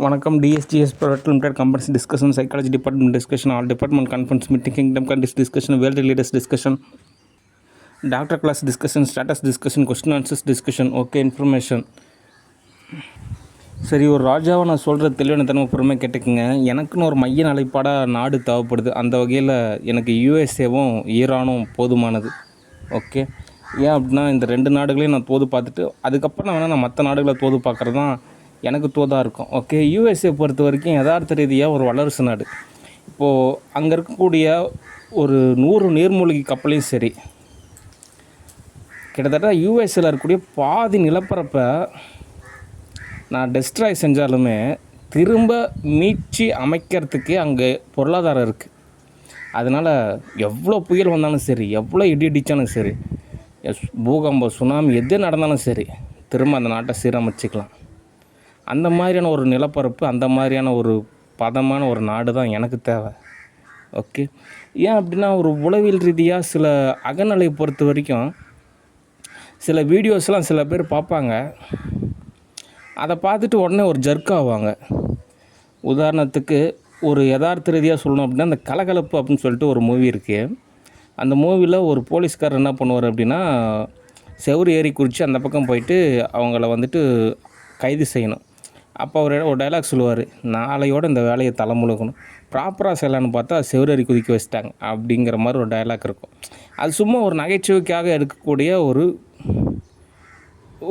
வணக்கம். DSGS private limited companies discussion, psychology department discussion, all department conference meeting, kingdom countries discussion, world leaders discussion, doctor class discussion, status discussion, question answers discussion. Okay, information. சரி, ஒரு ராஜாவை நான் சொல்கிறது தெளிவான தன்மை பொறுமையாக கேட்டுக்குங்க. எனக்குன்னு ஒரு மைய நிலைப்பாடாக நாடு தேவைப்படுது. அந்த வகையில் எனக்கு யூஎஸ்ஏவும் ஈரானும் போதுமானது. ஓகே, ஏன் அப்படின்னா இந்த 2 நாடுகளையும் நான் தோது பார்த்துட்டு அதுக்கப்புறம் நான் மற்ற நாடுகளை தோது பார்க்குறது தான் எனக்கு தோதாக இருக்கும். ஓகே, யூஎஸ்ஏ பொறுத்த வரைக்கும் யதார்த்த ரீதியாக ஒரு வல்லரசு நாடு. இப்போது அங்கே இருக்கக்கூடிய ஒரு 100 நீர்மூழ்கி கப்பலையும் சரி, கிட்டத்தட்ட யூஎஸ்ஏல இருக்கக்கூடிய பாதி நிலப்பரப்பை நான் டெஸ்ட்ராய் செஞ்சாலுமே திரும்ப மீட்சி அமைக்கிறதுக்கு அங்கே பொருளாதாரம் இருக்குது. அதனால் எவ்வளோ புயல் வந்தாலும் சரி, எவ்வளோ இடி இடித்தாலும் சரி, பூகம்பம், சுனாமி எது நடந்தாலும் சரி, திரும்ப அந்த நாட்டை சீரமைச்சிக்கலாம். அந்த மாதிரியான ஒரு நிலப்பரப்பு, அந்த மாதிரியான ஒரு பதமான ஒரு நாடு தான் எனக்கு தேவை. ஓகே, ஏன் அப்படின்னா ஒரு உளவியல் ரீதியாக சில அகநிலை பொறுத்த வரைக்கும் சில வீடியோஸ்லாம் சில பேர் பார்ப்பாங்க. அதை பார்த்துட்டு உடனே ஒரு ஜர்க் ஆவாங்க. உதாரணத்துக்கு ஒரு யதார்த்த ரீதியாக சொல்லணும் அப்படின்னா, அந்த கலகலப்பு அப்படின்னு சொல்லிட்டு ஒரு மூவி இருக்குது. அந்த மூவியில் ஒரு போலீஸ்காரர் என்ன பண்ணுவார் அப்படின்னா, செவுரு ஏறி குறித்து அந்த பக்கம் போயிட்டு அவங்கள வந்துட்டு கைது செய்யணும். அப்போ அவர் ஒரு டைலாக் சொல்லுவார், நாளையோடு இந்த வேலையை தலைமுழுகணும். ப்ராப்பராக செய்யலான்னு பார்த்தா செவுரேறி குதிக்க வச்சுட்டாங்க அப்படிங்கிற மாதிரி ஒரு டைலாக் இருக்கும். அது சும்மா ஒரு நகைச்சுவைக்காக எடுக்கக்கூடிய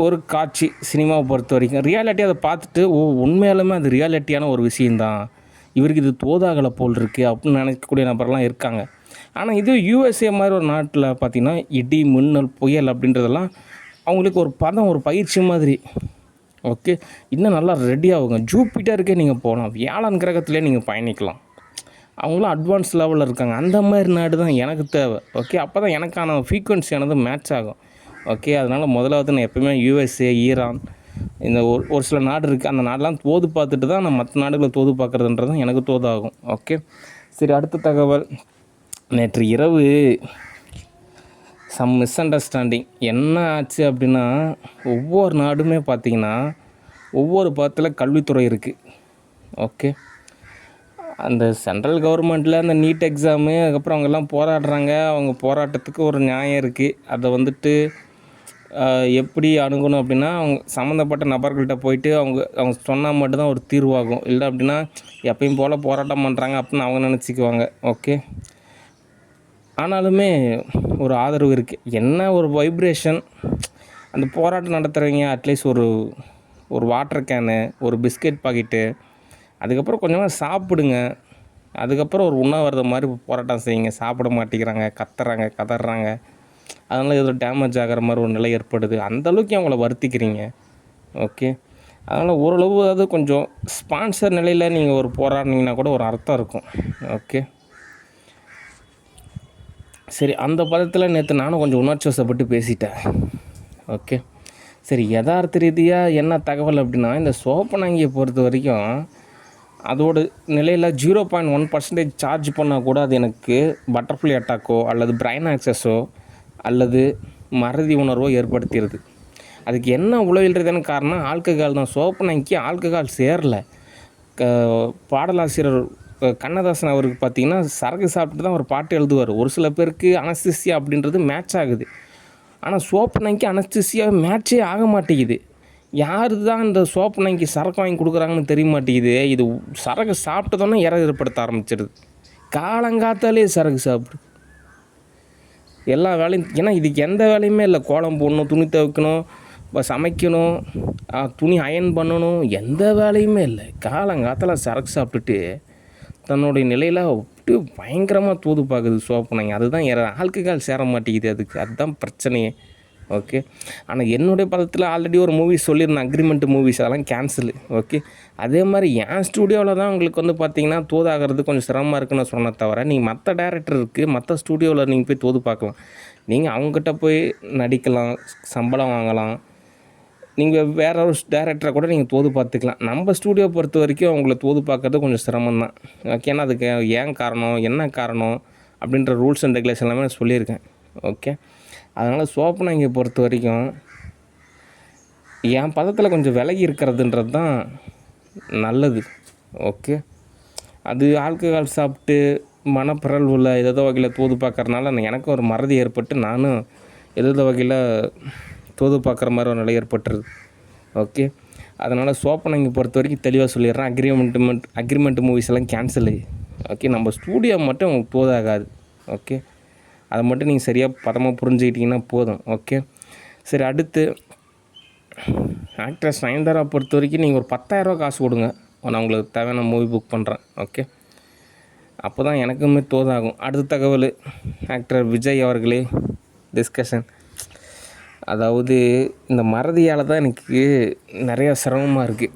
ஒரு காட்சி. சினிமாவை பொறுத்த வரைக்கும் ரியாலிட்டி அதை பார்த்துட்டு உண்மையாலுமே அது ரியாலிட்டியான ஒரு விஷயந்தான், இவருக்கு இது தோதாகலை போல் இருக்குது அப்படின்னு நினைக்கக்கூடிய நபர்லாம் இருக்காங்க. ஆனால் இது யூஎஸ்ஏ மாதிரி ஒரு நாட்டில் பார்த்திங்கன்னா இடி, மின்னல், புயல் அப்படின்றதெல்லாம் அவங்களுக்கு ஒரு பதம், ஒரு பயிற்சி மாதிரி. ஓகே, இன்னும் நல்லா ரெடி ஆகுங்க. ஜூப்பிட்டருக்கே நீங்கள் போகலாம், வியாழன் கிரகத்திலே நீங்கள் பயணிக்கலாம். அவங்களும் அட்வான்ஸ் லெவலில் இருக்காங்க. அந்த மாதிரி நாடு தான் எனக்கு தேவை. ஓகே, அப்போ தான் எனக்கான ஃப்ரீக்குவன்சியானது மேட்ச் ஆகும். ஓகே, அதனால் முதலாவது நான் எப்போயுமே யூஎஸ்ஏ, ஈரான், இந்த ஒரு சில நாடு இருக்குது, அந்த நாடெலாம் தோது பார்த்துட்டு தான் நான் மற்ற நாடுகளை தோது பார்க்குறதுன்றது தான் எனக்கு தோதாகும். ஓகே, சரி, அடுத்த தகவல். நேற்று இரவு மிஸ் அண்டர்ஸ்டாண்டிங் என்ன ஆச்சு அப்படின்னா, ஒவ்வொரு நாடுமே பார்த்திங்கன்னா ஒவ்வொரு பதத்தில் கல்வித்துறை இருக்குது. ஓகே, அந்த சென்ட்ரல் கவர்மெண்ட்டில் அந்த நீட் எக்ஸாமு, அதுக்கப்புறம் அவங்கெல்லாம் போராடுறாங்க. அவங்க போராட்டத்துக்கு ஒரு நியாயம் இருக்குது. அதை வந்துட்டு எப்படி அணுகணும் அப்படின்னா, அவங்க சம்மந்தப்பட்ட நபர்கள்ட்ட போயிட்டு அவங்க சொன்னால் மட்டும்தான் ஒரு தீர்வாகும். இல்லை அப்படின்னா எப்பயும் போல் போராட்டம் பண்ணுறாங்க அப்படின்னு அவங்க நினச்சிக்குவாங்க. ஓகே, ஆனாலுமே ஒரு ஆதரவு இருக்குது. என்ன ஒரு வைப்ரேஷன், அந்த போராட்டம் நடத்துகிறவங்க அட்லீஸ்ட் ஒரு வாட்டர் கேனு, ஒரு பிஸ்கெட் பாக்கெட்டு, அதுக்கப்புறம் கொஞ்சமாக சாப்பிடுங்க. அதுக்கப்புறம் ஒரு உண்ணாவிரதம் மாதிரி போராட்டம் செய்யுங்க. சாப்பிட மாட்டேங்கிறாங்க, கதறாங்க. அதனால் ஏதோ டேமேஜ் ஆகிற மாதிரி ஒரு நிலை ஏற்படுது. அந்தளவுக்கு அவங்கள வருத்திக்கிறீங்க. ஓகே, அதனால் ஓரளவு அது கொஞ்சம் ஸ்பான்சர் நிலையில் நீங்கள் ஒரு போராடினீங்கன்னா கூட ஒரு அர்த்தம் இருக்கும். ஓகே, சரி, அந்த பதத்தில் நேற்று நானும் கொஞ்சம் உணர்ச்சி வசப்பட்டு பேசிட்டேன். ஓகே, சரி, யதார்த்த ரீதியாக என்ன தகவல் அப்படின்னா, இந்த சோப்பனாங்கியை பொறுத்த வரைக்கும் அதோட நிலையில் 0.1% சார்ஜ் பண்ணால் கூட அது எனக்கு பட்டர்ஃப்ளை அட்டாக்கோ அல்லது பிரைன் ஆக்சஸோ அல்லது மறதி உணர்வோ ஏற்படுத்திடுது. அதுக்கு என்ன உளவியல் ரீதியான காரணம்? ஆல்கஹால் தான். சோப்பனாங்கிக்கு ஆல்கஹால் சேரலை. பாடலாசிரியர் கண்ணதாசன் அவருக்கு பார்த்திங்கன்னா சரக்கு சாப்பிட்டு தான் ஒரு பாட்டு எழுதுவார். ஒரு சில பேருக்கு அனஸ்தீசியா அப்படின்றது மேட்ச் ஆகுது. ஆனால் சோப்பனாங்கிக்கு அனஸ்தீசியா மேட்சே ஆக மாட்டேங்குது. யார் தான் இந்த சோப்பனாங்கிக்கு சரக்கு வாங்கி கொடுக்குறாங்கன்னு தெரிய மாட்டேங்குது. இது சரக்கு சாப்பிட்டதோன்னே ஏற்படுத்த ஆரம்பிச்சிடுது. காலங்காத்தாலே சரக்கு சாப்பிடு, எல்லா வேலையும். ஏன்னா இதுக்கு எந்த வேலையுமே இல்லை. கோலம் போடணும், துணி துவைக்கணும், சமைக்கணும், துணி அயன் பண்ணணும், எந்த வேலையுமே இல்லை. காலங்காத்தால் சரக்கு சாப்பிட்டுட்டு தன்னுடைய நிலையில் அப்படியே பயங்கரமாக தூது பார்க்குது சோப்பனாங்க. அதுதான் ஆல்கஹால் சேர மாட்டேங்குது. அதுதான் பிரச்சனையே. ஓகே, ஆனால் என்னுடைய பதத்தில் ஆல்ரெடி ஒரு மூவிஸ் சொல்லியிருந்தேன், அக்ரிமெண்ட் மூவிஸ், அதெல்லாம் கேன்சலு. ஓகே, அதே மாதிரி என் ஸ்டூடியோவில் தான் உங்களுக்கு வந்து பார்த்திங்கன்னா தோதாகிறது கொஞ்சம் சிரமமாக இருக்குன்னு சொன்ன தவிர, நீங்கள் மற்ற டேரக்டர் இருக்குது, மற்ற ஸ்டூடியோவில் நீங்கள் போய் தோது பார்க்கலாம். நீங்கள் அவங்ககிட்ட போய் நடிக்கலாம், சம்பளம் வாங்கலாம். நீங்கள் வேற ஒரு டேரக்டரை கூட நீங்கள் தோது பார்த்துக்கலாம். நம்ம ஸ்டூடியோ பொறுத்த வரைக்கும் அவங்கள தோது பார்க்குறது கொஞ்சம் சிரமம் தான். ஓகே, ஏன்னா அதுக்கு ஏன் காரணம், என்ன காரணம் அப்படின்ற ரூல்ஸ் அண்ட் ரெகுலேஷன் எல்லாமே நான் சொல்லியிருக்கேன். ஓகே, அதனால் சோப்பனாங்கியை பொறுத்த வரைக்கும் என் பதத்தில் கொஞ்சம் விலகி இருக்கிறதுன்றது தான் நல்லது. ஓகே. அது ஆல்கஹால் சாப்பிட்டு மனப்பிறழ்வுல ஏதேதோ வகையில் தோது பார்க்கறனால எனக்கும் ஒரு மறதி ஏற்பட்டு நானும் ஏதேதோ வகையில் தோது பார்க்குற மாதிரி ஒரு நிலை ஏற்பட்டுருது. ஓகே. அதனால் சோப்பனங்கி பொறுத்த வரைக்கும் தெளிவாக சொல்லிடுறேன். அக்ரிமெண்ட் மூவிஸ் எல்லாம் கேன்சலு. ஓகே. நம்ம ஸ்டூடியோ மட்டும் உங்களுக்கு தோதாகாது. ஓகே. அதை மட்டும் நீங்கள் சரியாக பதமாக புரிஞ்சுக்கிட்டிங்கன்னா போதும். ஓகே. சரி, அடுத்து ஆக்ட்ரஸ் நயன்தாரா பொறுத்த வரைக்கும் நீங்கள் ஒரு 10,000 காசு கொடுங்க, நான் உங்களுக்கு தேவையான மூவி புக் பண்ணுறேன். ஓகே. அப்போ தான் எனக்குமே தோதாகும். அடுத்த தகவல், ஆக்டர் விஜய் அவர்களே டிஸ்கஷன். அதாவது இந்த மறதியால் தான் எனக்கு நிறையா சிரமமாக இருக்குது.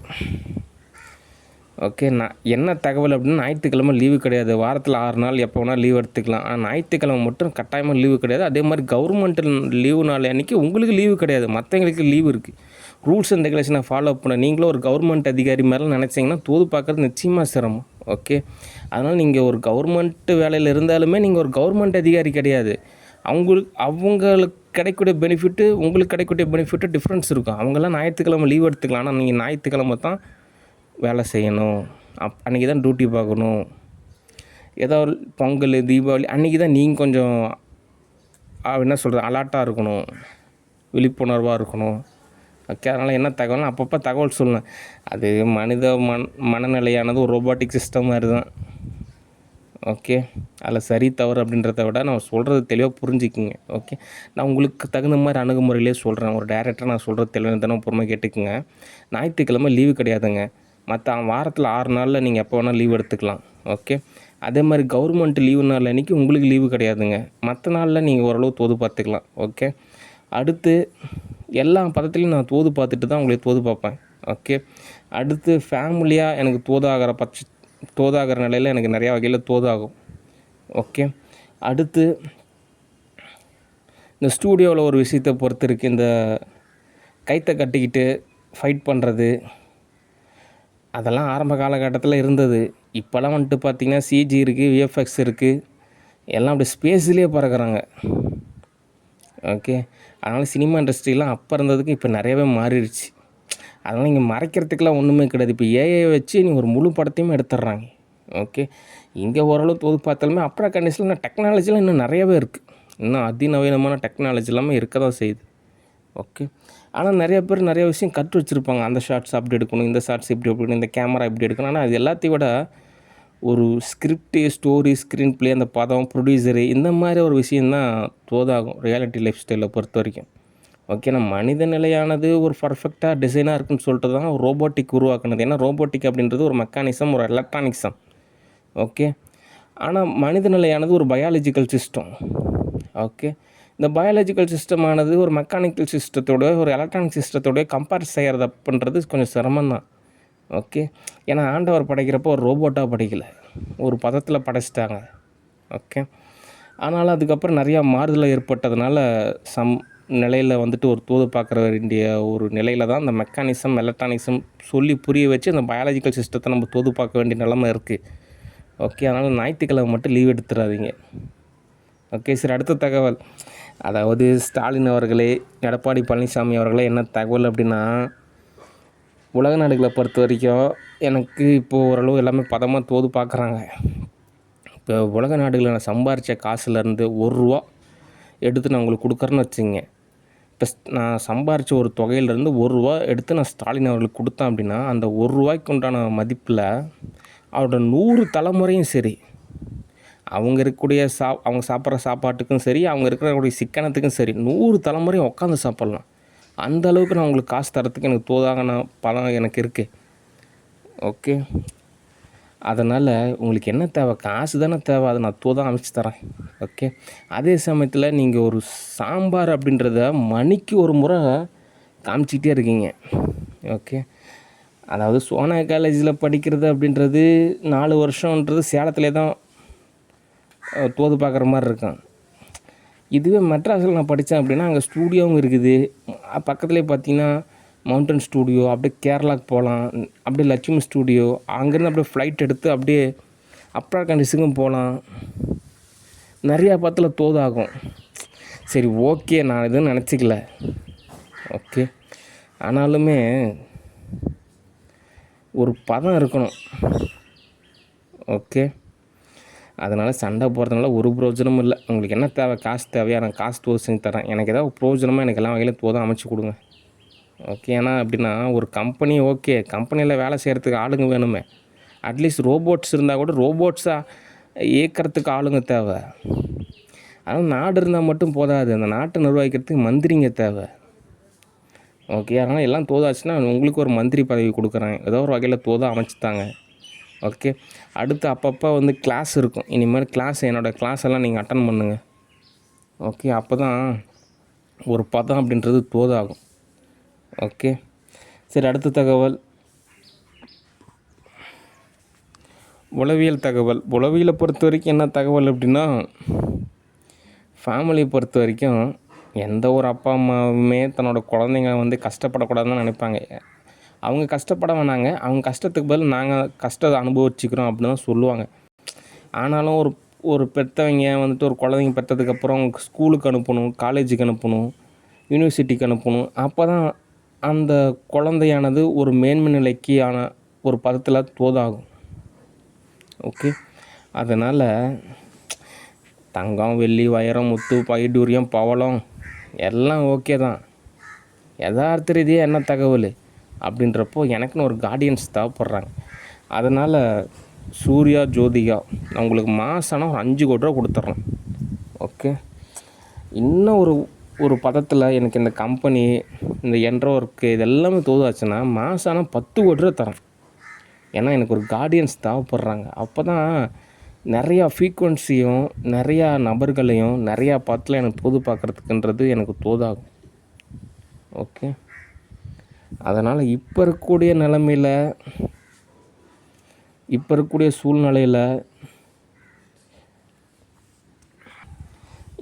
ஓகே. நான் என்ன தகவல் அப்படின்னா, ஞாயிற்றுக்கிழமை லீவு கிடையாது. வாரத்தில் 6 நாள் எப்போ வேணால் லீவ் எடுத்துக்கலாம். ஆனால் ஞாயிற்றுக்கிழமை மட்டும் கட்டாயமாக லீவு கிடையாது. அதே மாதிரி கவர்மெண்ட் லீவு நாள் அன்றைக்கி உங்களுக்கு லீவு கிடையாது, மற்றவங்களுக்கு லீவு இருக்குது. ரூல்ஸ் அண்ட் ரெகுலேஷனை ஃபாலோ பண்ண நீங்களும் ஒரு கவர்மெண்ட் அதிகாரி மாதிரிலாம் நினச்சிங்கன்னா தோது பார்க்குறது நிச்சயமாக சிரமம். ஓகே. அதனால் நீங்கள் ஒரு கவர்மெண்ட் வேலையில் இருந்தாலுமே நீங்கள் ஒரு கவர்மெண்ட் அதிகாரி கிடையாது. அவங்களுக்கு கிடைக்கக்கூடிய பெனிஃபிட்டு உங்களுக்கு கிடைக்கக்கூடிய பெனிஃபிட்டு டிஃப்ரென்ஸ் இருக்கும். அவங்களாம் ஞாயிற்றுக்கிழமை லீவ் எடுத்துக்கலாம். ஆனால் நீங்கள் ஞாயிற்றுக்கிழமை தான் வேலை செய்யணும். அன்றைக்கி தான் டியூட்டி பார்க்கணும். ஏதோ பொங்கல், தீபாவளி அன்றைக்கி தான் நீங்கள் கொஞ்சம் என்ன சொல்கிறது, அலர்ட்டாக இருக்கணும், விழிப்புணர்வாக இருக்கணும். ஓகே. அதனால் என்ன தகவல்னா அப்பப்போ தகவல் சொல்லணும். அது மனநிலையானது ஒரு ரோபோட்டிக் சிஸ்டம் மாதிரி தான். ஓகே. அதில் சரி தவறு அப்படின்றத விட நான் சொல்கிறது தெளிவாக புரிஞ்சுக்குங்க. ஓகே. நான் உங்களுக்கு தகுந்த மாதிரி அணுகுமுறையிலே சொல்கிறேன். ஒரு டேரக்டராக நான் சொல்கிறது தெளிவாக தானே பொறுமையாக கேட்டுக்குங்க. ஞாயிற்றுக்கிழமை லீவு கிடையாதுங்க. மற்ற வாரத்தில் 6 நாளில் நீங்கள் எப்போ வேணால் லீவ் எடுத்துக்கலாம். ஓகே. அதே மாதிரி கவர்மெண்ட் லீவு நாள் அன்றைக்கி உங்களுக்கு லீவு கிடையாதுங்க. மற்ற நாளில் நீங்கள் ஓரளவு தோது பார்த்துக்கலாம். ஓகே. அடுத்து எல்லா பதத்துலேயும் நான் தோது பார்த்துட்டு தான் உங்களுக்கு தோது பார்ப்பேன். ஓகே. அடுத்து ஃபேமிலியாக எனக்கு தோதாகிற நிலையில் எனக்கு நிறையா வகையில் தோதாகும். ஓகே. அடுத்து இந்த ஸ்டூடியோவில் ஒரு விஷயத்தை பொறுத்து இருக்குது. இந்த கைத்தை கட்டிக்கிட்டு ஃபைட் பண்ணுறது அதெல்லாம் ஆரம்ப காலகட்டத்தில் இருந்தது. இப்போலாம் வந்துட்டு பார்த்திங்கன்னா சிஜி இருக்குது, விஎஃப்எக்ஸ் இருக்குது, எல்லாம் அப்படி ஸ்பேஸ்லேயே பறக்கிறாங்க. ஓகே. அதனால் சினிமா இண்டஸ்ட்ரிலாம் அப்போ இருந்ததுக்கு இப்போ நிறையவே மாறிடுச்சு. அதனால் இங்கே மறைக்கிறதுக்கெலாம் ஒன்றுமே கிடையாது. இப்போ ஏஐ வச்சு நீங்கள் ஒரு முழு படத்தையுமே எடுத்துடுறாங்க. ஓகே. இங்கே ஓரளவு தோது பார்த்தாலுமே அப்புறம் கண்டிஷனில் டெக்னாலஜிலாம் இன்னும் நிறையவே இருக்குது. இன்னும் அதிநவீனமான டெக்னாலஜி எல்லாமே இருக்க தான் செய்யுது. ஓகே. ஆனால் நிறைய பேர் நிறைய விஷயம் கற்று வச்சுருப்பாங்க. அந்த ஷார்ட்ஸ் அப்படி எடுக்கணும், இந்த ஷார்ட்ஸ் இப்படி எடுக்கணும், இந்த கேமரா இப்படி எடுக்கணும். ஆனால் அது எல்லாத்தையும் விட ஒரு ஸ்கிரிப்டு, ஸ்டோரி, ஸ்க்ரீன் ப்ளே, அந்த பதம், ப்ரொடியூசரு, இந்த மாதிரி ஒரு விஷயந்தான் தோதாகும் ரியாலிட்டி லைஃப் ஸ்டைலை பொறுத்த வரைக்கும். ஓகே. நம்ம மனித நிலையானது ஒரு பர்ஃபெக்டாக டிசைனாக இருக்குன்னு சொல்லிட்டு தான் ரோபோட்டிக் உருவாக்குனது. ஏன்னா ரோபோட்டிக் அப்படின்றது ஒரு மெக்கானிசம், ஒரு எலக்ட்ரானிக்ஸம். ஓகே. ஆனால் மனித நிலையானது ஒரு பயாலஜிக்கல் சிஸ்டம். ஓகே. இந்த பயாலஜிக்கல் சிஸ்டமானது ஒரு மெக்கானிக்கல் சிஸ்டத்தோட ஒரு எலக்ட்ரானிக் சிஸ்டத்தோட கம்பேர் செய்கிறது அப்படின்றது கொஞ்சம் சிரமம்தான். ஓகே. ஏன்னா ஆண்டவர் படைக்கிறப்போ ஒரு ரோபோட்டாக படைக்கலை, ஒரு பதத்தில் படைச்சிட்டாங்க. ஓகே. ஆனாலும் அதுக்கப்புறம் நிறையா மாறுதல் ஏற்பட்டதுனால நிலையில் வந்துட்டு ஒரு தோது பார்க்குற வேண்டிய ஒரு நிலையில் தான் அந்த மெக்கானிசம், எலக்ட்ரானிக்ஸும் சொல்லி புரிய வச்சு அந்த பயாலஜிக்கல் சிஸ்டத்தை நம்ம தோது பார்க்க வேண்டிய நிலைமை இருக்குது. ஓகே. அதனால் ஞாயிற்றுக்கிழமை மட்டும் லீவ் எடுத்துடாதீங்க. ஓகே. சரி, அடுத்த தகவல். அதாவது ஸ்டாலின் அவர்களே, எடப்பாடி பழனிசாமி அவர்களே, என்ன தகவல் அப்படின்னா, உலக நாடுகளை பொறுத்த வரைக்கும் எனக்கு இப்போது ஓரளவு எல்லாமே பதமாக தோது பார்க்குறாங்க. இப்போ உலக நாடுகளில் நான் சம்பாரித்த காசுலேருந்து ₹1 எடுத்து நான் உங்களுக்கு கொடுக்குறேன்னு வச்சுங்க. இப்போ நான் சம்பாரித்த ஒரு தொகையிலேருந்து ₹1 எடுத்து நான் ஸ்டாலின் அவர்களுக்கு கொடுத்தேன் அப்படின்னா, அந்த ₹1 உண்டான மதிப்பில் அவரோட 100 தலைமுறையும் சரி, அவங்க இருக்கக்கூடிய அவங்க சாப்பிட்ற சாப்பாட்டுக்கும் சரி, அவங்க இருக்கக்கூடிய சிக்கனத்துக்கும் சரி, 100 தலைமுறையும் உட்காந்து சாப்பிட்லாம். அந்த அளவுக்கு நான் உங்களுக்கு காசு தரத்துக்கு எனக்கு தோதான பலம் எனக்கு இருக்குது. ஓகே. அதனால் உங்களுக்கு என்ன தேவை? காசு தானே தேவை, அதை நான் தோதாக அமைச்சு தரேன். ஓகே. அதே சமயத்தில் நீங்கள் ஒரு சாம்பார் அப்படின்றத மணிக்கு ஒரு முறை காமிச்சிக்கிட்டே இருக்கீங்க. ஓகே. அதாவது சோனா காலேஜில் படிக்கிறது அப்படின்றது 4 வருஷன்றது சேலத்திலே தான் தோது பார்க்குற மாதிரி இருக்கும். இதுவே மெட்ராஸில் நான் படித்தேன் அப்படின்னா அங்கே ஸ்டூடியோவும் இருக்குது. பக்கத்துலேயே பார்த்தீங்கன்னா மவுண்டன் ஸ்டூடியோ, அப்படியே கேரளாவுக்கு போகலாம், அப்படியே லட்சுமி ஸ்டூடியோ, அங்கேருந்து அப்படியே ஃப்ளைட் எடுத்து அப்படியே அப்ரா கண்டிஸுக்கும் போகலாம். நிறையா பத்தில் தோதாகும். சரி, ஓகே, நான் எதுவும் நினச்சிக்கல. ஓகே. ஆனாலுமே ஒரு பதம் இருக்கணும். ஓகே. அதனால் சண்டை போடுறதுனால ஒரு பிரயோஜனமும் இல்லை. உங்களுக்கு என்ன தேவை? காசு தேவையா? நான் காசு தோது செஞ்சு தரேன். எனக்கு ஏதாவது பிரயோஜனமாக எனக்கு எல்லா வகையிலும் தோதும் அமைச்சு கொடுங்க. ஓகே. ஏன்னா எப்படின்னா ஒரு கம்பெனி ஓகே, கம்பெனியில் வேலை செய்கிறதுக்கு ஆளுங்க வேணுமே. அட்லீஸ்ட் ரோபோட்ஸ் இருந்தால் கூட ரோபோட்ஸாக இயக்கிறதுக்கு ஆளுங்க தேவை. ஆனால் நாடு இருந்தால் மட்டும் போதாது, அந்த நாட்டை நிர்வகிக்கிறதுக்கு மந்திரிங்க தேவை. ஓகே. அதனால் எல்லாம் தோதாச்சுன்னா உங்களுக்கு ஒரு மந்திரி பதவி கொடுக்குறேன், ஏதோ ஒரு வகையில் தோதாக அமைச்சுத்தாங்க. ஓகே. அடுத்து அப்பப்போ கிளாஸ் இருக்கும். இனிமேல் கிளாஸ், என்னோடய கிளாஸ் எல்லாம் நீங்கள் அட்டன் பண்ணுங்கள். ஓகே. அப்போ தான் ஒரு பதம் அப்படின்றது தோதாகும். ஓகே. சரி, அடுத்த தகவல் உளவியல் தகவல். உளவியலை பொறுத்த வரைக்கும் என்ன தகவல் அப்படின்னா, ஃபேமிலியை பொறுத்த வரைக்கும் எந்த ஒரு அப்பா அம்மாவுமே தன்னோட குழந்தைங்க கஷ்டப்படக்கூடாதுன்னு தான் நினைப்பாங்க. அவங்க கஷ்டப்பட வேணாங்க, அவங்க கஷ்டத்துக்கு பதில் நாங்கள் கஷ்டத்தை அனுபவிச்சுக்கிறோம் அப்படின்னு தான் சொல்லுவாங்க. ஆனாலும் ஒரு பெற்றவங்க ஒரு குழந்தைங்க பெற்றதுக்கப்புறம் ஸ்கூலுக்கு அனுப்பணும், காலேஜுக்கு அனுப்பணும், யூனிவர்சிட்டிக்கு அனுப்பணும். அப்போ தான் அந்த குழந்தையானது ஒரு மேன்மை நிலைக்கு ஒரு பதத்தில் தோதாகும். ஓகே. அதனால் தங்கம், வெள்ளி, வைரம், முத்து, வைடூரியம், பவளம் எல்லாம் ஓகே தான். யதார்த்த ரீதியாக என்ன தகவல் அப்படின்றப்போ எனக்குன்னு ஒரு கார்டியன்ஸ் தேவைப்படுறாங்க. அதனால் சூர்யா ஜோதிகா நான் உங்களுக்கு மாதம் ஒரு 5 கோடி ரூபா கொடுத்துட்றேன். ஓகே. இன்னும் ஒரு பதத்தில் எனக்கு இந்த கம்பெனி, இந்த என்ட்ரோ ஒர்க்கு இது எல்லாமே தோதாச்சுன்னா மாதம் 10 கோடி ரூபா தரேன். ஏன்னா எனக்கு ஒரு கார்டியன்ஸ் தேவைப்படுறாங்க. அப்போ தான் நிறையா ஃப்ரீக்குவன்சியும் நிறையா நபர்களையும் நிறையா பதத்தில் எனக்கு தோது பார்க்குறதுக்குன்றது எனக்கு தோதாகும். ஓகே. அதனால் இப்போ இருக்கக்கூடிய நிலைமையில், இப்போ இருக்கக்கூடிய சூழ்நிலையில்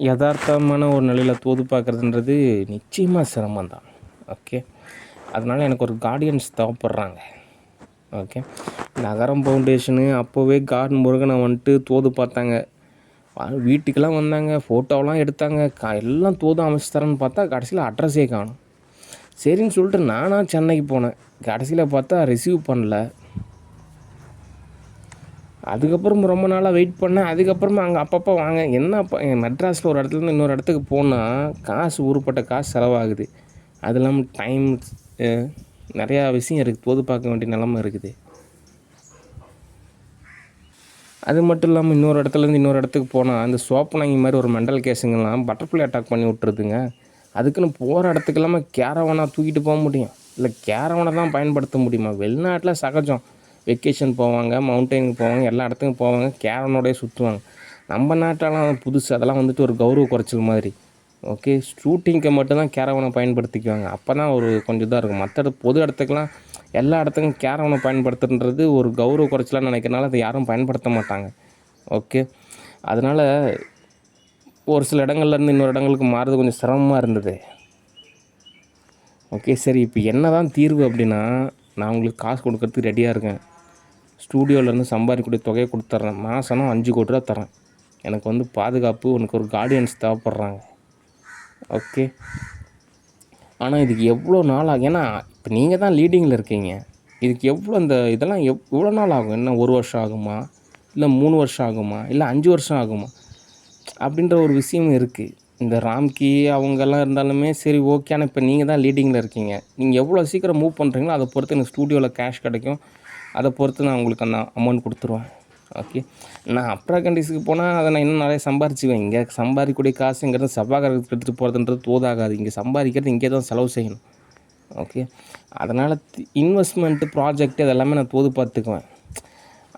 யதார்த்தமான ஒரு நிலையில் தோது பார்க்குறதுன்றது நிச்சயமாக சிரமம்தான். ஓகே. அதனால் எனக்கு ஒரு கார்டியன்ஸ் தேவைப்படுறாங்க. ஓகே. நகரம் ஃபவுண்டேஷனு அப்போவே காட் முருகனை தோது பார்த்தாங்க. வீட்டுக்கெல்லாம் வந்தாங்க, ஃபோட்டோவெலாம் எடுத்தாங்க, எல்லாம் தோது அமைச்சு தரேன்னு பார்த்தா கடைசியில் அட்ரஸே காணும். சரின்னு சொல்லிட்டு நானாக சென்னைக்கு போனேன். கடைசியில் பார்த்தா ரிசீவ் பண்ணல. அதுக்கப்புறம் ரொம்ப நாளாக வெயிட் பண்ணேன். அதுக்கப்புறமா அங்கே அப்பப்போ வாங்க என்னப்பா, மெட்ராஸில் ஒரு இடத்துலேருந்து இன்னொரு இடத்துக்கு போனால் காசு ஊருப்பட்ட காசு செலவாகுது. அது இல்லாமல் டைம் நிறையா விஷயம் இருக்குது, தோது பார்க்க வேண்டிய நிலமை இருக்குது. அது மட்டும் இல்லாமல் இன்னொரு இடத்துலேருந்து இன்னொரு இடத்துக்கு போனால் அந்த சோப்பனாங்கி மாதிரி ஒரு மெண்டல் கேஸுங்கெல்லாம் பட்டர்ஃப்ளை அட்டாக் பண்ணி விட்டுருதுங்க. அதுக்குன்னு போகிற இடத்துக்கு இல்லாமல் கேரவனாக தூக்கிட்டு போக முடியும், இல்லை கேரவனை தான் பயன்படுத்த முடியுமா? வெளிநாட்டில் சகஜம், வெக்கேஷன் போவாங்க, மவுண்டெயினுக்கு போவாங்க, எல்லா இடத்துக்கும் போவாங்க, கேரவனோடய சுற்றுவாங்க. நம்ம நாட்டெல்லாம் புதுசு, அதெல்லாம் ஒரு கௌரவ குறைச்சல் மாதிரி. ஓகே. ஷூட்டிங்க்கு மட்டும்தான் கேரவனை பயன்படுத்திக்குவாங்க. அப்போ தான் ஒரு கொஞ்சம் இதாக இருக்கும். மற்ற பொது இடத்துக்கெலாம் எல்லா இடத்துக்கும் கேரவனை பயன்படுத்துன்றது ஒரு கௌரவ குறைச்சலாக நினைக்கிறனால அதை யாரும் பயன்படுத்த மாட்டாங்க. ஓகே. அதனால் ஒரு சில இடங்கள்லேருந்து இன்னொரு இடங்களுக்கு மாறுறது கொஞ்சம் சிரமமாக இருந்தது. ஓகே. சரி, இப்போ என்ன தான் தீர்வு அப்படின்னா, நான் உங்களுக்கு காசு கொடுக்கறதுக்கு ரெடியாக இருக்கேன். ஸ்டூடியோவிலேருந்து சம்பாதிக்கக்கூடிய தொகையை கொடுத்துட்றேன். மாதம் 5 கோடி ரூபா தரேன். எனக்கு பாதுகாப்பு, உனக்கு ஒரு கார்டியன்ஸ் தேவைப்படுறாங்க. ஓகே. ஆனால் இதுக்கு எவ்வளோ நாள் ஆகும்? ஏன்னா இப்போ நீங்கள் தான் லீடிங்கில் இருக்கீங்க. இதுக்கு எவ்வளோ இதெல்லாம் எவ்வளோ நாள் ஆகும்? என்ன 1 வருஷம் ஆகுமா, இல்லை 3 வருஷம் ஆகுமா, இல்லை 5 வருஷம் ஆகுமா அப்படின்ற ஒரு விஷயம் இருக்குது. இந்த ராம்கி அவங்கெல்லாம் இருந்தாலுமே சரி ஓகே. ஆனால் இப்போ நீங்கள் தான் லீடிங்கில் இருக்கீங்க. நீங்கள் எவ்வளோ சீக்கிரம் மூவ் பண்ணுறீங்களோ அதை பொறுத்து எனக்கு ஸ்டூடியோவில் கேஷ் கிடைக்கும். அதை பொறுத்து நான் உங்களுக்கு அந்த அமௌண்ட் கொடுத்துருவேன். ஓகே. நான் அப்ரா கண்ட்ரிஸுக்கு போனால் அதை நான் இன்னும் நிறைய சம்பாரிச்சுவேன். இங்கே சம்பாதிக்கக்கூடிய காசுங்கிறது செவ்வாய்க்கிரகத்துக்கு எடுத்துகிட்டு போகிறதுன்றது தோதாகாது. இங்கே சம்பாதிக்கிறது இங்கே தான் செலவு செய்யணும். ஓகே. அதனால் இன்வெஸ்ட்மெண்ட்டு, ப்ராஜெக்ட் இதெல்லாமே நான் தோது பார்த்துக்குவேன்.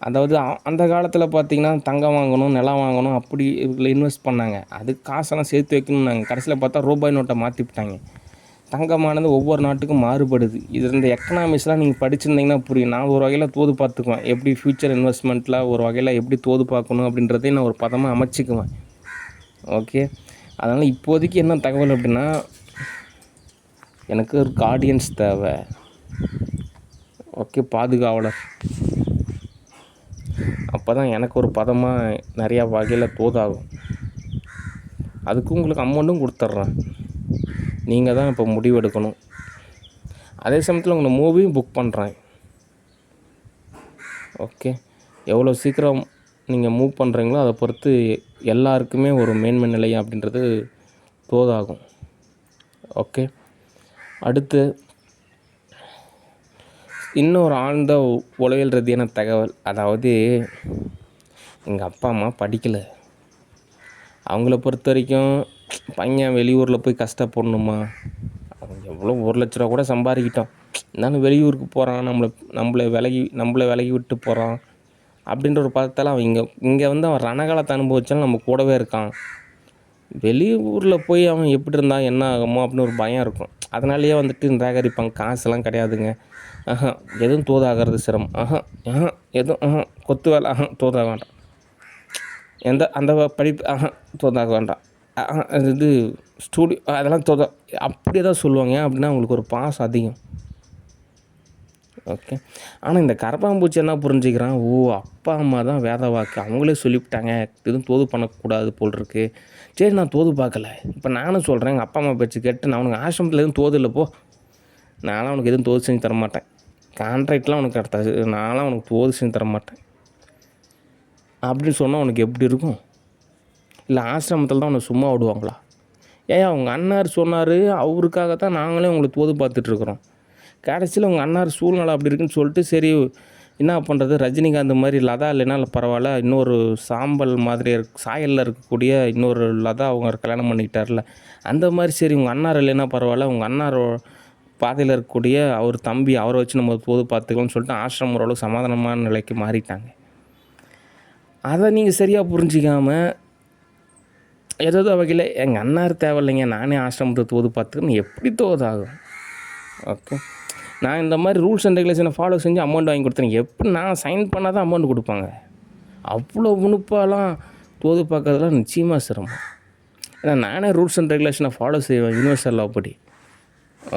அதாவது அந்த காலத்தில் பார்த்திங்கன்னா தங்கம் வாங்கணும், நிலம் வாங்கணும், அப்படி இதில் இன்வெஸ்ட் பண்ணாங்க. அதுக்கு காசெல்லாம் சேர்த்து வைக்கணும்னாங்க. கடைசியில் பார்த்தா ரூபாய் நோட்டை மாற்றிவிட்டாங்க. தங்கமானது ஒவ்வொரு நாட்டுக்கும் மாறுபடுது. இது இந்த எக்கனாமிக்ஸ்லாம் நீங்கள் படிச்சிருந்தீங்கன்னா புரியும். நான் ஒரு வகையில் தோது பார்த்துக்குவேன். எப்படி ஃப்யூச்சர் இன்வெஸ்ட்மெண்ட்டில் ஒரு வகையில் எப்படி தோது பார்க்கணும் அப்படின்றதையும் நான் ஒரு பதமாக அமைச்சிக்குவேன். ஓகே. அதனால் இப்போதைக்கு என்ன தகவல் அப்படின்னா, எனக்கு ஒரு கார்டியன்ஸ் தேவை. ஓகே. பாதுகாவலர். அப்போ தான் எனக்கு ஒரு பதமாக நிறையா வகையில் தோதாகும். அதுக்கு உங்களுக்கு அமௌண்ட்டும் கொடுத்துட்றேன். நீங்கள் தான் இப்போ முடிவெடுக்கணும். அதே சமயத்தில் உங்களை மூவியும் புக் பண்ணுறேன். ஓகே. எவ்வளோ சீக்கிரம் நீங்கள் மூவ் பண்ணுறீங்களோ அதை பொறுத்து எல்லாருக்குமே ஒரு மேன்மை நிலை அப்படின்றது தோதாகும். ஓகே. அடுத்து இன்னொரு ஆழ்ந்த உளவியல் ரீதியான தகவல். அதாவது எங்கள் அப்பா அம்மா படிக்கலை. அவங்கள பொறுத்த வரைக்கும் பையன் வெளியூரில் போய் கஷ்டப்படணுமா, அவங்க எவ்வளோ 1,00,000 ரூபா கூட சம்பாதிக்கிட்டோம், இருந்தாலும் வெளியூருக்கு போகிறான், நம்மளை விலகி விட்டு போகிறான் அப்படின்ற ஒரு பதத்தால் அவன் இங்கே வந்து அவன் ரணகாலத்தை அனுபவிச்சாலும் நம்ம கூடவே இருக்கான். வெளியூரில் போய் அவன் எப்படி இருந்தால் என்ன ஆகுமோ அப்படின்னு ஒரு பயம் இருக்கும். அதனாலேயே வந்துட்டு நிராகரிப்பாங்க. காசுலாம் கிடையாதுங்க, எதுவும் தோதாகிறது சிரமம், எதுவும் கொத்து வேலை, தோதாக வேண்டாம், அந்த படிப்பு தோதாக வேண்டாம், இது ஸ்டூடியோ அதெல்லாம் அப்படி தான் சொல்லுவாங்க. அப்படின்னா அவங்களுக்கு ஒரு பாசம் அதிகம். ஓகே. ஆனால் இந்த கரப்பான்பூச்சி என்ன புரிஞ்சுக்கிறான், அப்பா அம்மா தான் வேத வாக்கு, அவங்களே சொல்லிவிட்டாங்க எதுவும் தோது பண்ணக்கூடாது போல் இருக்குது. சரி, நான் தோது பார்க்கல. இப்போ நானும் சொல்கிறேன், எங்கள் அப்பா அம்மா பேச்சு கேட்டு நான் உனக்கு ஆசிரமத்தில் எதுவும் தோது இல்லை போ, நான்லாம் உனக்கு எதுவும் தோது செஞ்சு தரமாட்டேன், கான்ட்ராக்ட்லாம் உனக்கு கிடையாது, நான்லாம் உனக்கு தோது செஞ்சு தரமாட்டேன் அப்படின்னு சொன்னால் உனக்கு எப்படி இருக்கும்? இல்லை ஆசிரமத்தில் தான் உன்னை சும்மா விடுவாங்களா? அவங்க அண்ணார் சொன்னார், அவருக்காக தான் நாங்களே உங்களை தோது பார்த்துட்ருக்குறோம். கடைசியில் உங்கள் அண்ணார் சூழ்நிலை அப்படி இருக்குன்னு சொல்லிட்டு சரி என்ன பண்ணுறது, ரஜினிகாந்த் மாதிரி லதா இல்லைன்னா பரவாயில்ல, இன்னொரு சாம்பல் மாதிரி சாயலில் இருக்கக்கூடிய இன்னொரு லதா அவங்க கல்யாணம் பண்ணிக்கிட்டார்ல, அந்த மாதிரி சரி உங்கள் அண்ணார் இல்லைன்னா பரவாயில்ல, உங்கள் அண்ணார் பாதையில் இருக்கக்கூடிய அவர் தம்பி அவரை வச்சு நம்ம தோது பார்த்துக்கலாம்னு சொல்லிட்டு ஆசிரமம் ஓரளவுக்கு சமாதானமான நிலைக்கு மாறிட்டாங்க. அதை நீங்கள் சரியாக புரிஞ்சிக்காமல் ஏதோ வகையில் எங்கள் அண்ணார் தேவையில்லைங்க, நானே ஆசிரமத்தை தோது பார்த்துக்கணும், எப்படி தோதாகும்? ஓகே. நான் இந்த மாதிரி ரூல்ஸ் அண்ட் ரெகுலேஷனை ஃபாலோ செஞ்சு அமௌண்ட் வாங்கி கொடுத்தேன். எப்படி நான் சைன் பண்ணால் தான் அமௌண்ட் கொடுப்பாங்க? அவ்வளோ உணுப்பாலாம் தோது பார்க்கறதுலாம் நிச்சயமாக சிரமம். ஏன்னா நானே ரூல்ஸ் அண்ட் ரெகுலேஷனை ஃபாலோ செய்வேன், யூனிவர்சல் லா படி.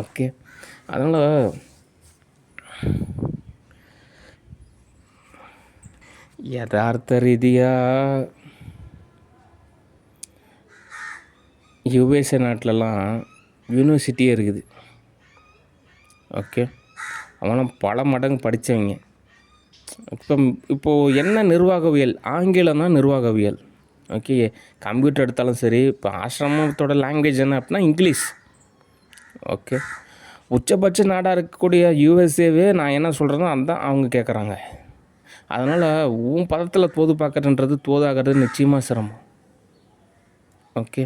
ஓகே. அதனால் யதார்த்த ரீதியாக யுஎஸ்ஏ நாட்டிலலாம் யூனிவர்சிட்டியே இருக்குது. ஓகே. அவங்களாம் பல மடங்கு படித்தவங்க. இப்போது என்ன நிர்வாகவியல், ஆங்கிலம் தான் நிர்வாகவியல். ஓகே. கம்ப்யூட்டர் எடுத்தாலும் சரி, இப்போ ஆசிரமத்தோட லாங்குவேஜ் என்ன அப்படின்னா இங்கிலீஷ். ஓகே. உச்சபட்ச நாடாக இருக்கக்கூடிய யூஎஸ்ஏவே நான் என்ன சொல்கிறேனோ அதுதான் அவங்க கேட்குறாங்க. அதனால் உன் பதத்தில் தோது பார்க்கறதுன்றது தோதாகிறது நிச்சயமாக சிரமம். ஓகே.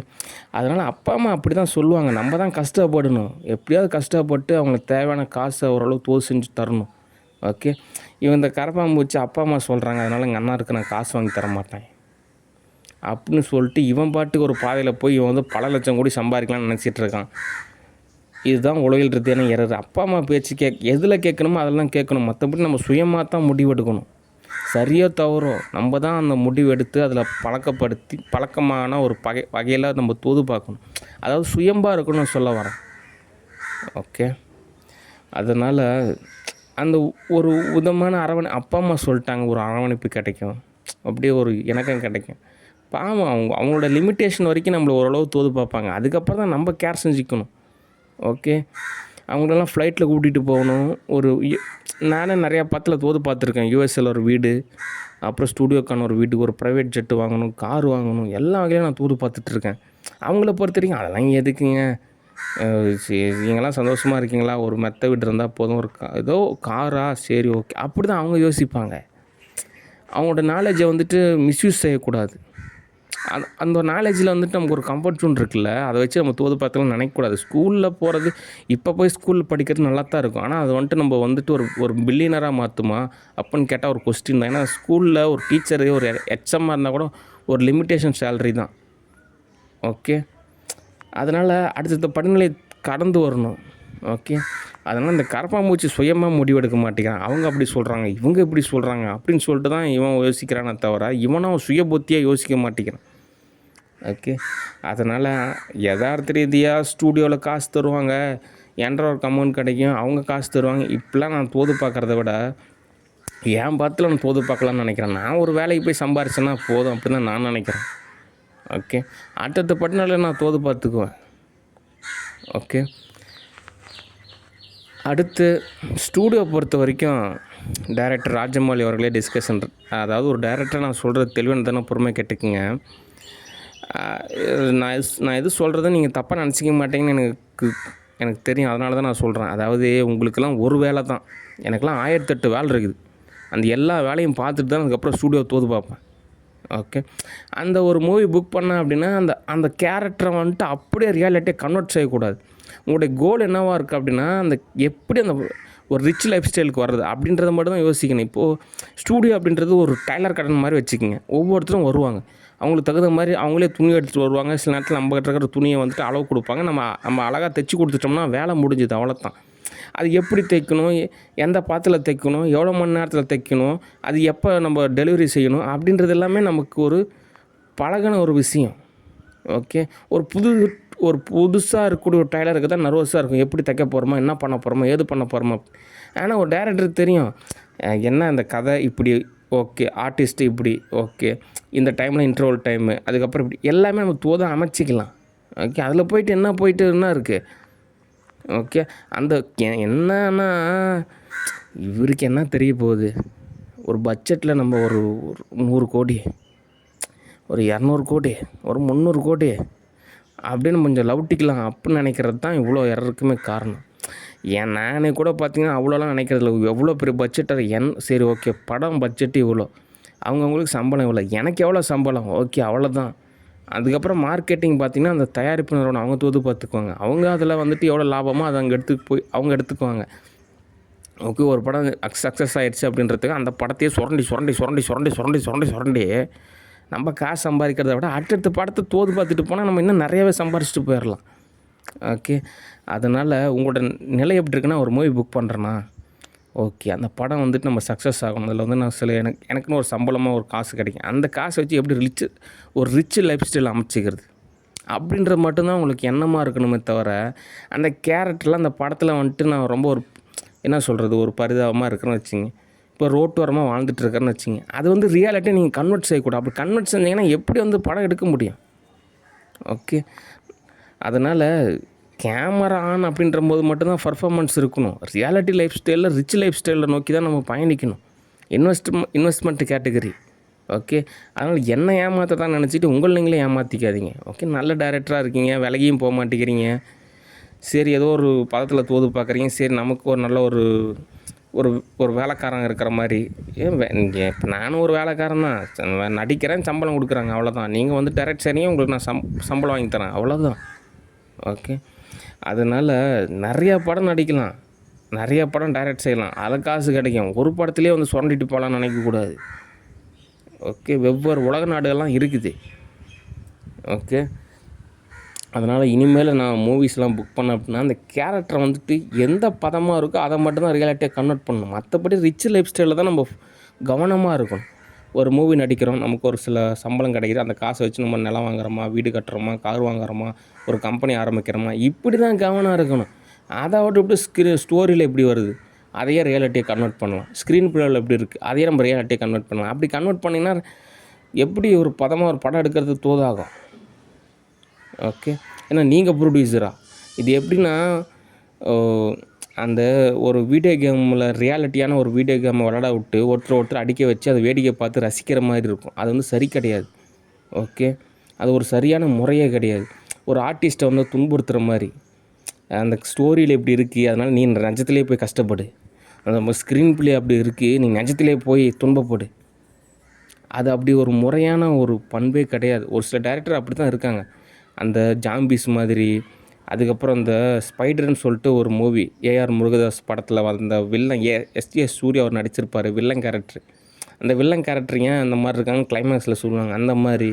அதனால் அப்பா அம்மா அப்படி தான் சொல்லுவாங்க, நம்ம தான் கஷ்டப்படணும், எப்படியாவது கஷ்டப்பட்டு அவங்களுக்கு தேவையான காசை ஓரளவு தோது செஞ்சு தரணும். ஓகே. இவன் இந்த கரப்பாம்பூச்சி அப்பா அம்மா சொல்கிறாங்க, அதனால் எங்கள் அண்ணாருக்கு நான் காசு வாங்கி தர மாட்டேன் அப்படின்னு சொல்லிட்டு இவன் பாட்டுக்கு ஒரு பாதையில் போய் இவன் வந்து பல லட்சம் கோடி சம்பாதிக்கலாம்னு நினச்சிட்டு இருக்கான். இதுதான் உலகில் ரீதியான எரர். அப்பா அம்மா பேச்சு எதில் கேட்கணுமோ அதெல்லாம் கேட்கணும், மற்றபடி நம்ம சுயமாக தான் முடிவெடுக்கணும். சரியோ தவறோ நம்ம தான் அந்த முடிவு எடுத்து அதில் பழக்கப்படுத்தி பழக்கமான ஒரு வகையில் நம்ம தோது பார்க்கணும். அதாவது சுயம்பாக இருக்கணும்னு சொல்ல வரேன். ஓகே. அதனால் அந்த ஒரு விதமான அப்பா அம்மா சொல்லிட்டாங்க, ஒரு அரவணைப்பு கிடைக்கும், அப்படியே ஒரு இணக்கம் கிடைக்கும். பாவம் அவங்களோட லிமிட்டேஷன் வரைக்கும் நம்மளை ஓரளவு தோது பார்ப்பாங்க. அதுக்கப்புறம் தான் நம்ம கேர் செஞ்சுக்கணும். ஓகே. அவங்களெல்லாம் ஃப்ளைட்டில் கூட்டிகிட்டு போகணும். நானே நிறையா பத்தில் தோது பார்த்துருக்கேன். யூஎஸ்ஏல ஒரு வீடு, அப்புறம் ஸ்டூடியோக்கான ஒரு வீட்டுக்கு ஒரு ப்ரைவேட் ஜெட்டு வாங்கணும், கார் வாங்கணும், எல்லா வகையிலும் நான் தோது பார்த்துட்ருக்கேன். அவங்கள பொறுத்த வரைக்கும் அதெல்லாம் எதுக்குங்க, நீங்களாம் சந்தோஷமாக இருக்கீங்களா, ஒரு மெத்த வீடு இருந்தால் போதும், ஏதோ காரா, சரி ஓகே, அப்படி தான் அவங்க யோசிப்பாங்க. அவங்களோட நாலேஜை வந்துட்டு மிஸ்யூஸ் செய்யக்கூடாது. அந்த நாலேஜில் வந்துட்டு நமக்கு ஒரு கம்ஃபர்ட் ஜோன் இருக்குல்ல, அதை வச்சு நம்ம தோது பார்த்துலாம் நினைக்கக்கூடாது. ஸ்கூலில் போகிறது, இப்போ போய் ஸ்கூலில் படிக்கிறது நல்லா தான் இருக்கும், ஆனால் அது வந்துட்டு நம்ம வந்துட்டு ஒரு பில்லியனராக மாற்றுமா அப்படின்னு கேட்டால் ஒரு கொஸ்டின் தான். ஏன்னா ஸ்கூலில் ஒரு டீச்சரு ஒரு ஹெச்எம்மாக இருந்தால் கூட ஒரு லிமிட்டேஷன் சேலரி தான். ஓகே. அதனால் அடுத்த படிநிலை கடந்து வரணும். ஓகே. அதனால் இந்த கரப்பாம்பூச்சி சுயமாக முடிவெடுக்க மாட்டேங்கிறான். அவங்க அப்படி சொல்கிறாங்க, இவங்க இப்படி சொல்கிறாங்க அப்படின்னு சொல்லிட்டு தான் இவன் யோசிக்கிறானே தவிர இவனும் சுய புத்தியாக யோசிக்க மாட்டேங்கிறான். ஓகே. அதனால் யதார்த்த ரீதியாக ஸ்டூடியோவில் காசு தருவாங்க, என்ற ஒரு அமௌண்ட் கிடைக்கும், அவங்க காசு தருவாங்க, இப்படிலாம் நான் தோது பார்க்குறத விட என் பத்தில் நான் தோது பார்க்கலான்னு நினைக்கிறேன். நான் ஒரு வேலைக்கு போய் சம்பாரிச்சேன்னா போதும் அப்படின்னு தான் நான் நினைக்கிறேன். ஓகே. அடுத்த படிநிலையில் நான் தோது பார்த்துக்குவேன். ஓகே. அடுத்து ஸ்டூடியோ பொறுத்த வரைக்கும் டைரக்டர் ராஜமௌலி அவர்களே டிஸ்கஷன். அதாவது ஒரு டைரக்டர் நான் சொல்கிறது தெளிவான தானே, பொறுமை கேட்டுக்குங்க. நான் எது சொல்கிறத நீங்கள் தப்பாக நினச்சிக்க மாட்டீங்கன்னு எனக்கு தெரியும். அதனால தான் நான் சொல்கிறேன். அதாவது உங்களுக்கெல்லாம் ஒரு வேலை தான், எனக்கெல்லாம் 1008 வேலை இருக்குது. அந்த எல்லா வேலையும் பார்த்துட்டு தான் அதுக்கப்புறம் ஸ்டூடியோ தோது பார்ப்பேன். ஓகே, அந்த ஒரு மூவி புக் பண்ணேன் அப்படின்னா அந்த கேரக்டரை வந்துட்டு அப்படியே ரியாலிட்டியை கன்வெர்ட் செய்யக்கூடாது. உங்களுடைய கோல் என்னவாக இருக்குது அப்படின்னா, எப்படி அந்த ஒரு ரிச் லைஃப் ஸ்டைலுக்கு வர்றது அப்படின்றத மட்டும் தான் யோசிக்கணும். இப்போது ஸ்டூடியோ அப்படின்றது ஒரு டைலர் கடன் மாதிரி வச்சுக்கோங்க. ஒவ்வொருத்தரும் வருவாங்க, அவங்களுக்கு தகுந்த மாதிரி அவங்களே துணி எடுத்துகிட்டு வருவாங்க. சில நேரத்தில் நம்ம கிட்ட இருக்கிற துணியை வந்துட்டு அளவு கொடுப்பாங்க. நம்ம அழகாக தைச்சி கொடுத்துட்டோம்னா வேலை முடிஞ்சுது, அவ்வளோதான். அது எப்படி தைக்கணும், எந்த பாத்தில் தைக்கணும், எவ்வளோ மணி நேரத்தில் தைக்கணும், அது எப்போ நம்ம டெலிவரி செய்யணும் அப்படின்றது எல்லாமே நமக்கு ஒரு பழகின ஒரு விஷயம். ஓகே, ஒரு புதுசாக இருக்கக்கூடிய ஒரு டைலருக்கு தான் நர்வஸாக இருக்கும். எப்படி தைக்க போகிறோமா, என்ன பண்ண போகிறோமா, ஏது பண்ண போகிறோமா. ஆனால் ஒரு டைரக்டருக்கு தெரியும் என்ன இந்த கதை இப்படி, ஓகே, ஆர்டிஸ்ட்டு இப்படி, ஓகே, இந்த டைமில் இன்டர்வல் டைமு, அதுக்கப்புறம் இப்படி எல்லாமே நம்ம தோதாக அமைச்சிக்கலாம். ஓகே, அதில் போயிட்டு என்ன இருக்குது. ஓகே, அந்த என்னன்னா இவருக்கு என்ன தெரிய போகுது. ஒரு பட்ஜெட்டில் நம்ம ஒரு 100 கோடி, ஒரு 200 கோடி, ஒரு 300 கோடி அப்படின்னு கொஞ்சம் லவுட்டிக்கலாம் அப்படின்னு நினைக்கிறது தான் இவ்வளோ எரருக்குமே காரணம். நானே கூட பார்த்திங்கன்னா அவ்வளோலாம் நினைக்கிறதில்ல. எவ்வளோ பெரிய பட்ஜெட்டாக சரி, ஓகே, படம் பட்ஜெட்டு இவ்வளோ, அவங்கவுங்களுக்கு சம்பளம் இவ்வளோ, எனக்கு எவ்வளோ சம்பளம், ஓகே, அவ்வளோதான். அதுக்கப்புறம் மார்க்கெட்டிங் பார்த்திங்கன்னா அந்த தயாரிப்பு நிறுவனம் அவங்க தோது பார்த்துக்குவாங்க. அவங்க அதில் வந்துட்டு எவ்வளோ லாபமோ அதை அங்கே அவங்க எடுத்துக்குவாங்க. ஓகே, ஒரு படம் சக்ஸஸ் ஆகிடுச்சு அப்படின்றதுக்கு அந்த படத்தையே சுரண்டி நம்ம காசு சம்பாதிக்கிறத விட அடுத்தடுத்த படத்தை தோது பார்த்துட்டு போனால் நம்ம இன்னும் நிறையவே சம்பாரிச்சிட்டு போயிடலாம். ஓகே, அதனால் உங்களோட நிலை எப்படி இருக்குன்னா, ஒரு மூவி புக் பண்ணுறேன்னா, ஓகே, அந்த படம் வந்துட்டு நம்ம சக்ஸஸ் ஆகணும். அதில் வந்து நான் எனக்குன்னு ஒரு சம்பளமாக ஒரு காசு கிடைக்கும். அந்த காசை வச்சு எப்படி ஒரு ரிச் லைஃப் ஸ்டைல் அமைச்சிக்கிறது அப்படின்றது மட்டும்தான் உங்களுக்கு எண்ணமாக இருக்கணுமே தவிர, அந்த கேரக்டரில் அந்த படத்தில் வந்துட்டு நான் ரொம்ப ஒரு பரிதாபமாக இருக்கிறேன்னு வச்சுங்க. இப்போ ரோட்டோரமாக வாழ்ந்துட்டுருக்கேன்னு வச்சுங்க. அது வந்து ரியாலிட்டியை நீங்கள் கன்வெர்ட் செய்யக்கூடாது. அப்படி கன்வெர்ட் செஞ்சீங்கன்னா எப்படி வந்து படம் எடுக்க முடியும். ஓகே, அதனால் கேமரா ஆன் அப்படின்ற போது மட்டும்தான் பர்ஃபார்மன்ஸ் இருக்கணும். ரியாலிட்டி லைஃப் ஸ்டைலில், ரிச் லைஃப் ஸ்டைலில் நோக்கி தான் நம்ம பயணிக்கணும். Investment category. ஓகே, அதனால் என்ன ஏமாற்ற தான் நினச்சிட்டு நீங்களே ஏமாற்றிக்காதீங்க. ஓகே, நல்ல டைரக்டராக இருக்கீங்க, விலகியும் போக மாட்டேங்கிறீங்க. சரி, ஏதோ ஒரு பதத்தில் தோது பார்க்குறீங்க. சரி, நமக்கு ஒரு நல்ல ஒரு வேலைக்காரங்க இருக்கிற மாதிரி. இப்போ நானும் ஒரு வேலைக்காரன் தான், நடிக்கிறேன், சம்பளம் கொடுக்குறாங்க, அவ்வளோதான். நீங்கள் வந்து டைரக்ட் சரிங்க, உங்களுக்கு நான் சம்பளம் வாங்கி தரேன், அவ்வளோதான். ஓகே, அதனால் நிறையா படம் நடிக்கலாம், நிறையா படம் டைரக்ட் செய்யலாம், அதில் காசு கிடைக்கும். ஒரு படத்துலேயே வந்து சுரண்டிட்டு போகலான்னு நினைக்கக்கூடாது. ஓகே, வெவ்வேறு உலக நாடுகள்லாம் இருக்குது. ஓகே, அதனால் இனிமேல் நான் மூவிஸ்லாம் புக் பண்ணேன் அப்படின்னா அந்த கேரக்டரை வந்துட்டு எந்த பதமாக இருக்கோ அதை மட்டும்தான் ரியாலிட்டியாக கன்வெர்ட் பண்ணணும். மற்றபடி ரிச் லைஃப் ஸ்டைலில் தான் நம்ம கவனமாக இருக்கணும். ஒரு மூவி நடிக்கிறோம், நமக்கு ஒரு சில சம்பளம் கிடைக்கிது, அந்த காசை வச்சு நம்ம நிலம் வாங்குறோமா, வீடு கட்டுறோமா, கார் வாங்குறோமா, ஒரு கம்பெனி ஆரம்பிக்கிறோமா, இப்படி தான் கவனம் இருக்கணும். அதை விட்டு ஸ்டோரியில் எப்படி வருது அதையே ரியாலிட்டியை கன்வெர்ட் பண்ணலாம். ஸ்க்ரீன் ப்ளேவில் எப்படி இருக்குது அதையே நம்ம ரியாலிட்டியை கன்வெர்ட் பண்ணலாம். அப்படி கன்வெர்ட் பண்ணிங்கன்னா எப்படி ஒரு பதமாக ஒரு படம் எடுக்கிறது தோதாகும். ஓகே, ஏன்னா நீங்கள் ப்ரொடியூசரா இது எப்படின்னா, அந்த ஒரு வீடியோ கேமில் ரியாலிட்டியான ஒரு வீடியோ கேமை விளையாட விட்டு ஒருத்தர் அடிக்க வச்சு அதை வேடிக்கை பார்த்து ரசிக்கிற மாதிரி இருக்கும். அது வந்து சரி கிடையாது. ஓகே, அது ஒரு சரியான முறையே கிடையாது. ஒரு ஆர்டிஸ்ட்டை வந்து துன்புறுத்துகிற மாதிரி அந்த ஸ்டோரியில் எப்படி இருக்குது, அதனால் நீ நெஜத்திலே போய் கஷ்டப்படு, அந்த ஸ்க்ரீன் ப்ளே அப்படி இருக்குது, நீ நெஜத்திலே போய் துன்பப்படு. அது அப்படி ஒரு முறையான ஒரு பண்பே கிடையாது. ஒரு சில டைரக்டர் அப்படி தான் இருக்காங்க. அந்த ஜாம்பிஸ் மாதிரி. அதுக்கப்புறம் இந்த ஸ்பைடர்னு சொல்லிட்டு ஒரு மூவி, ஏஆர் முருகதாஸ் படத்தில் வந்த வில்லன் எஸ்ஜே சூர்யா அவர் நடிச்சிருப்பார், வில்லன் கேரக்டர். அந்த வில்லன் கேரக்டர் ஏன் அந்த மாதிரி இருக்காங்க கிளைமேக்ஸில் சொல்லுவாங்க. அந்த மாதிரி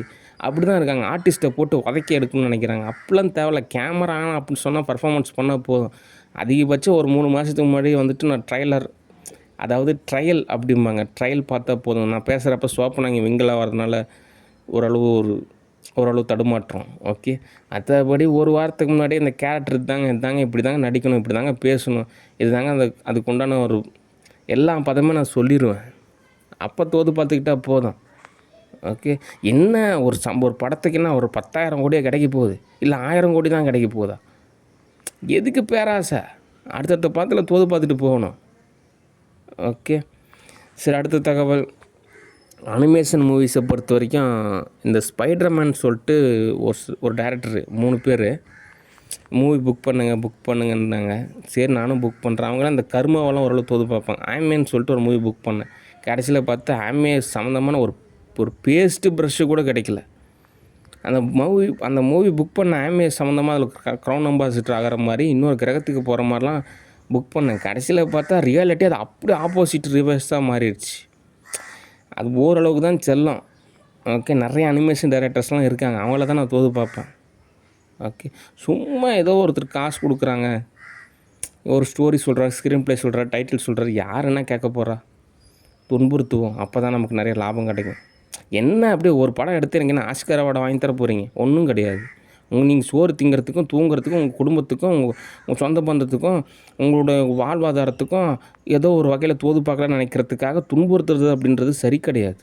அப்படி தான் இருக்காங்க. ஆர்டிஸ்ட்டை போட்டு உதைக்கி எடுக்கணும்னு நினைக்கிறாங்க. அப்படிலாம் தேவையில்ல. கேமரா அப்படின்னு சொன்னால் பர்ஃபார்மன்ஸ் பண்ணால் போதும். அதிகபட்சம் ஒரு 3 மாதத்துக்கு முன்னாடி வந்துட்டு நான் ட்ரையல் அப்படிம்பாங்க, ட்ரையல் பார்த்தா போதும். நான் பேசுகிறப்ப சோப்பனாங்க விங்கலாக வரதுனால ஓரளவு தடுமாற்றம். ஓகே, மற்றபடி ஒரு வாரத்துக்கு முன்னாடியே இந்த கேரக்டர் இதாங்க இப்படி தாங்க நடிக்கணும், இப்படி தாங்க பேசணும், இது தாங்க அதுக்கு உண்டான எல்லா பதமே நான் சொல்லிடுவேன். அப்போ தோது பார்த்துக்கிட்டா போதும். ஓகே, என்ன ஒரு படத்துக்கு என்ன ஒரு 10,000 கோடியே கிடைக்க போகுது, இல்லை 1000 கோடி தான் கிடைக்க போகுதா? எதுக்கு பேராசை? அடுத்தடுத்த படத்தில் தோது பார்த்துட்டு போகணும். ஓகே, சரி, அடுத்த தகவல். அனிமேஷன் மூவிஸை பொறுத்த வரைக்கும் இந்த ஸ்பைடர்மேன் சொல்லிட்டு ஒரு டேரக்டரு 3 பேர் மூவி புக் பண்ணுங்கன்னாங்க. சரி, நானும் புக் பண்ணுறேன். அவங்களாம் இந்த கர்மாவெல்லாம் ஓரளவு தோது பார்ப்பாங்க. ஆம்ஏன்னு சொல்லிட்டு ஒரு மூவி புக் பண்ணேன். கடைசியில் பார்த்தா ஆம்ஏ சம்மந்தமான ஒரு பேஸ்ட்டு ப்ரஷ்ஷு கூட கிடைக்கல. அந்த மூவி புக் பண்ண ஆம்ஏ சம்மந்தமாக அதில் க்ரௌன் அம்பாசிடர் ஆகிற மாதிரி இன்னொரு கிரகத்துக்கு போகிற மாதிரிலாம் புக் பண்ணேன். கடைசியில் பார்த்தா ரியாலிட்டி அது அப்படியே ஆப்போசிட் ரிவர்ஸாக மாறிடுச்சு. அது ஓரளவுக்கு தான் செல்லம். ஓகே, நிறைய அனிமேஷன் டைரக்டர்ஸ்லாம் இருக்காங்க. அவங்கள தான் நான் தோது பார்ப்பேன். ஓகே, சும்மா ஏதோ ஒருத்தர் காசு கொடுக்குறாங்க, ஒரு ஸ்டோரி சொல்கிறார், ஸ்க்ரீன் ப்ளே சொல்கிறார், டைட்டில் சொல்கிறார், யார் என்ன கேட்க போகிறா? துன்புறுத்துவோம். அப்போ தான் நமக்கு நிறைய லாபம் கிடைக்கும். என்ன அப்படியே ஒரு படம் எடுத்துறீங்கன்னா ஆஸ்கர் அவார்டை வாங்கி தர போகிறீங்க? ஒன்றும் கிடையாது. நீங்கள் சோறு திங்கிறதுக்கும் தூங்குறதுக்கும் உங்கள் குடும்பத்துக்கும் உங்கள் சொந்த பந்தத்துக்கும் உங்களோட வாழ்வாதாரத்துக்கும் ஏதோ ஒரு வகையில் தோது பார்க்கலான்னு நினைக்கிறதுக்காக துன்புறுத்துறது அப்படின்றது சரி கிடையாது.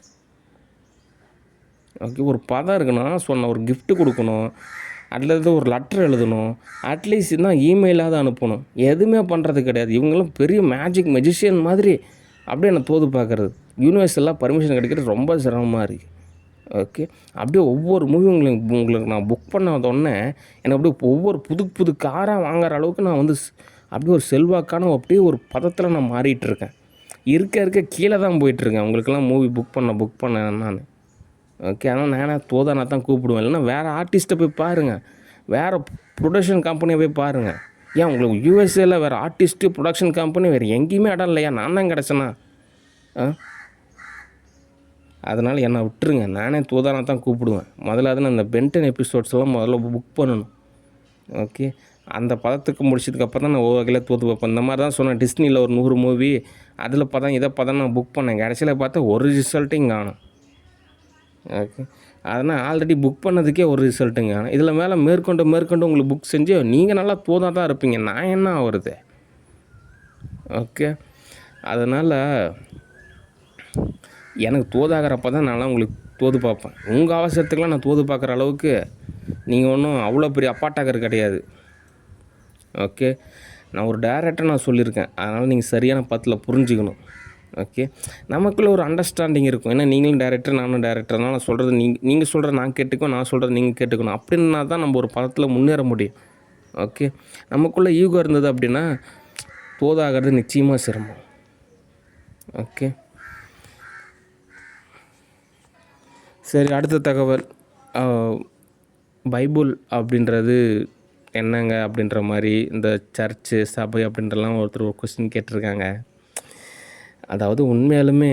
ஓகே, ஒரு பதம் இருக்குன்னா ஒரு கிஃப்ட்டு கொடுக்கணும், அல்லது ஒரு லெட்டர் எழுதணும், அட்லீஸ்ட் தான் இமெயிலாவது அனுப்பணும். எதுவுமே பண்ணுறது கிடையாது. இவங்களும் பெரிய மெஜிஷியன் மாதிரி அப்படியே என்னை தோது பார்க்குறது. யூனிவர்ஸெல்லாம் பர்மிஷன் கிடைக்கிறது ரொம்ப சிரமமாக இருக்குது. ஓகே, அப்படியே ஒவ்வொரு மூவி உங்களுக்கு நான் புக் பண்ண உடனே எனக்கு அப்படியே ஒவ்வொரு புது காராக வாங்குற அளவுக்கு நான் அப்படியே ஒரு செல்வாக்கான அப்படியே ஒரு பதத்தில் நான் மாறிட்டுருக்கேன். இருக்க கீழே தான் போயிட்டுருக்கேன். உங்களுக்கெல்லாம் மூவி புக் பண்ண நான். ஓகே, ஆனால் நானே தோதானா தான் கூப்பிடுவேன். இல்லைன்னா வேறு ஆர்டிஸ்ட்டை போய் பாருங்கள், வேறு ப்ரொடக்ஷன் கம்பெனியை போய் பாருங்கள். ஏன் உங்களுக்கு யூஎஸ்ஏல வேறு ஆர்டிஸ்ட்டு ப்ரொடக்ஷன் கம்பெனி வேறு எங்கேயுமே இடம் இல்லையா? நான் தான் கிடச்சேனா? அதனால் என்னை விட்டுருங்க. நானே தோதானா தான் கூப்பிடுவேன். முதல்ல அந்த பென்டன் எபிசோட்ஸ்லாம் முதல்ல புக் பண்ணணும். ஓகே, அந்த பதத்துக்கு முடிச்சதுக்கப்புறம் தான் நான் வகையில் தோற்று வைப்பேன். இந்த மாதிரி தான் சொன்னேன். டிஸ்னியில் ஒரு 100 மூவி அதில் இதை நான் புக் பண்ணேன். கடைசியில் பார்த்தா ஒரு ரிசல்ட்டும் காணும். ஓகே, அதனால் ஆல்ரெடி புக் பண்ணதுக்கே ஒரு ரிசல்ட்டுங்க. இதில் மேலே மேற்கொண்டு உங்களுக்கு புக் செஞ்சு நீங்கள் நல்லா தோதாக தான் இருப்பீங்க. நான் என்ன ஆகுறது? ஓகே, அதனால் எனக்கு தோதாகிறப்ப தான் நான்லாம் உங்களுக்கு தோது பார்ப்பேன். உங்கள் அவசரத்துக்கெலாம் நான் தோது பார்க்குற அளவுக்கு நீங்கள் ஒன்றும் அவ்வளோ பெரிய அப்பாட்டாக்கர் கிடையாது. ஓகே, நான் ஒரு டேரக்டர் நான் சொல்லியிருக்கேன். அதனால் நீங்கள் சரியான பத்தில் புரிஞ்சுக்கணும். ஓகே, நமக்குள்ளே ஒரு அண்டர்ஸ்டாண்டிங் இருக்கும். ஏன்னா நீங்களும் டேரக்டர், நானும் டேரக்டர். அதனால் நான் சொல்கிறது நீங்கள் சொல்கிற நான் கேட்டுக்கணும், நான் சொல்கிறது நீங்கள் கேட்டுக்கணும். அப்படின்னா தான் நம்ம ஒரு படத்தில் முன்னேற முடியும். ஓகே, நமக்குள்ளே ஈகோ இருந்தது அப்படின்னா தோதாகிறது நிச்சயமாக சிரமம். ஓகே, சரி, அடுத்த தகவல். பைபிள் அப்படின்றது என்னங்க அப்படின்ற மாதிரி இந்த சர்ச்சு சபை அப்படின்றலாம் ஒருத்தர் ஒரு கொஸ்டின் கேட்டிருக்காங்க. அதாவது உண்மையாலுமே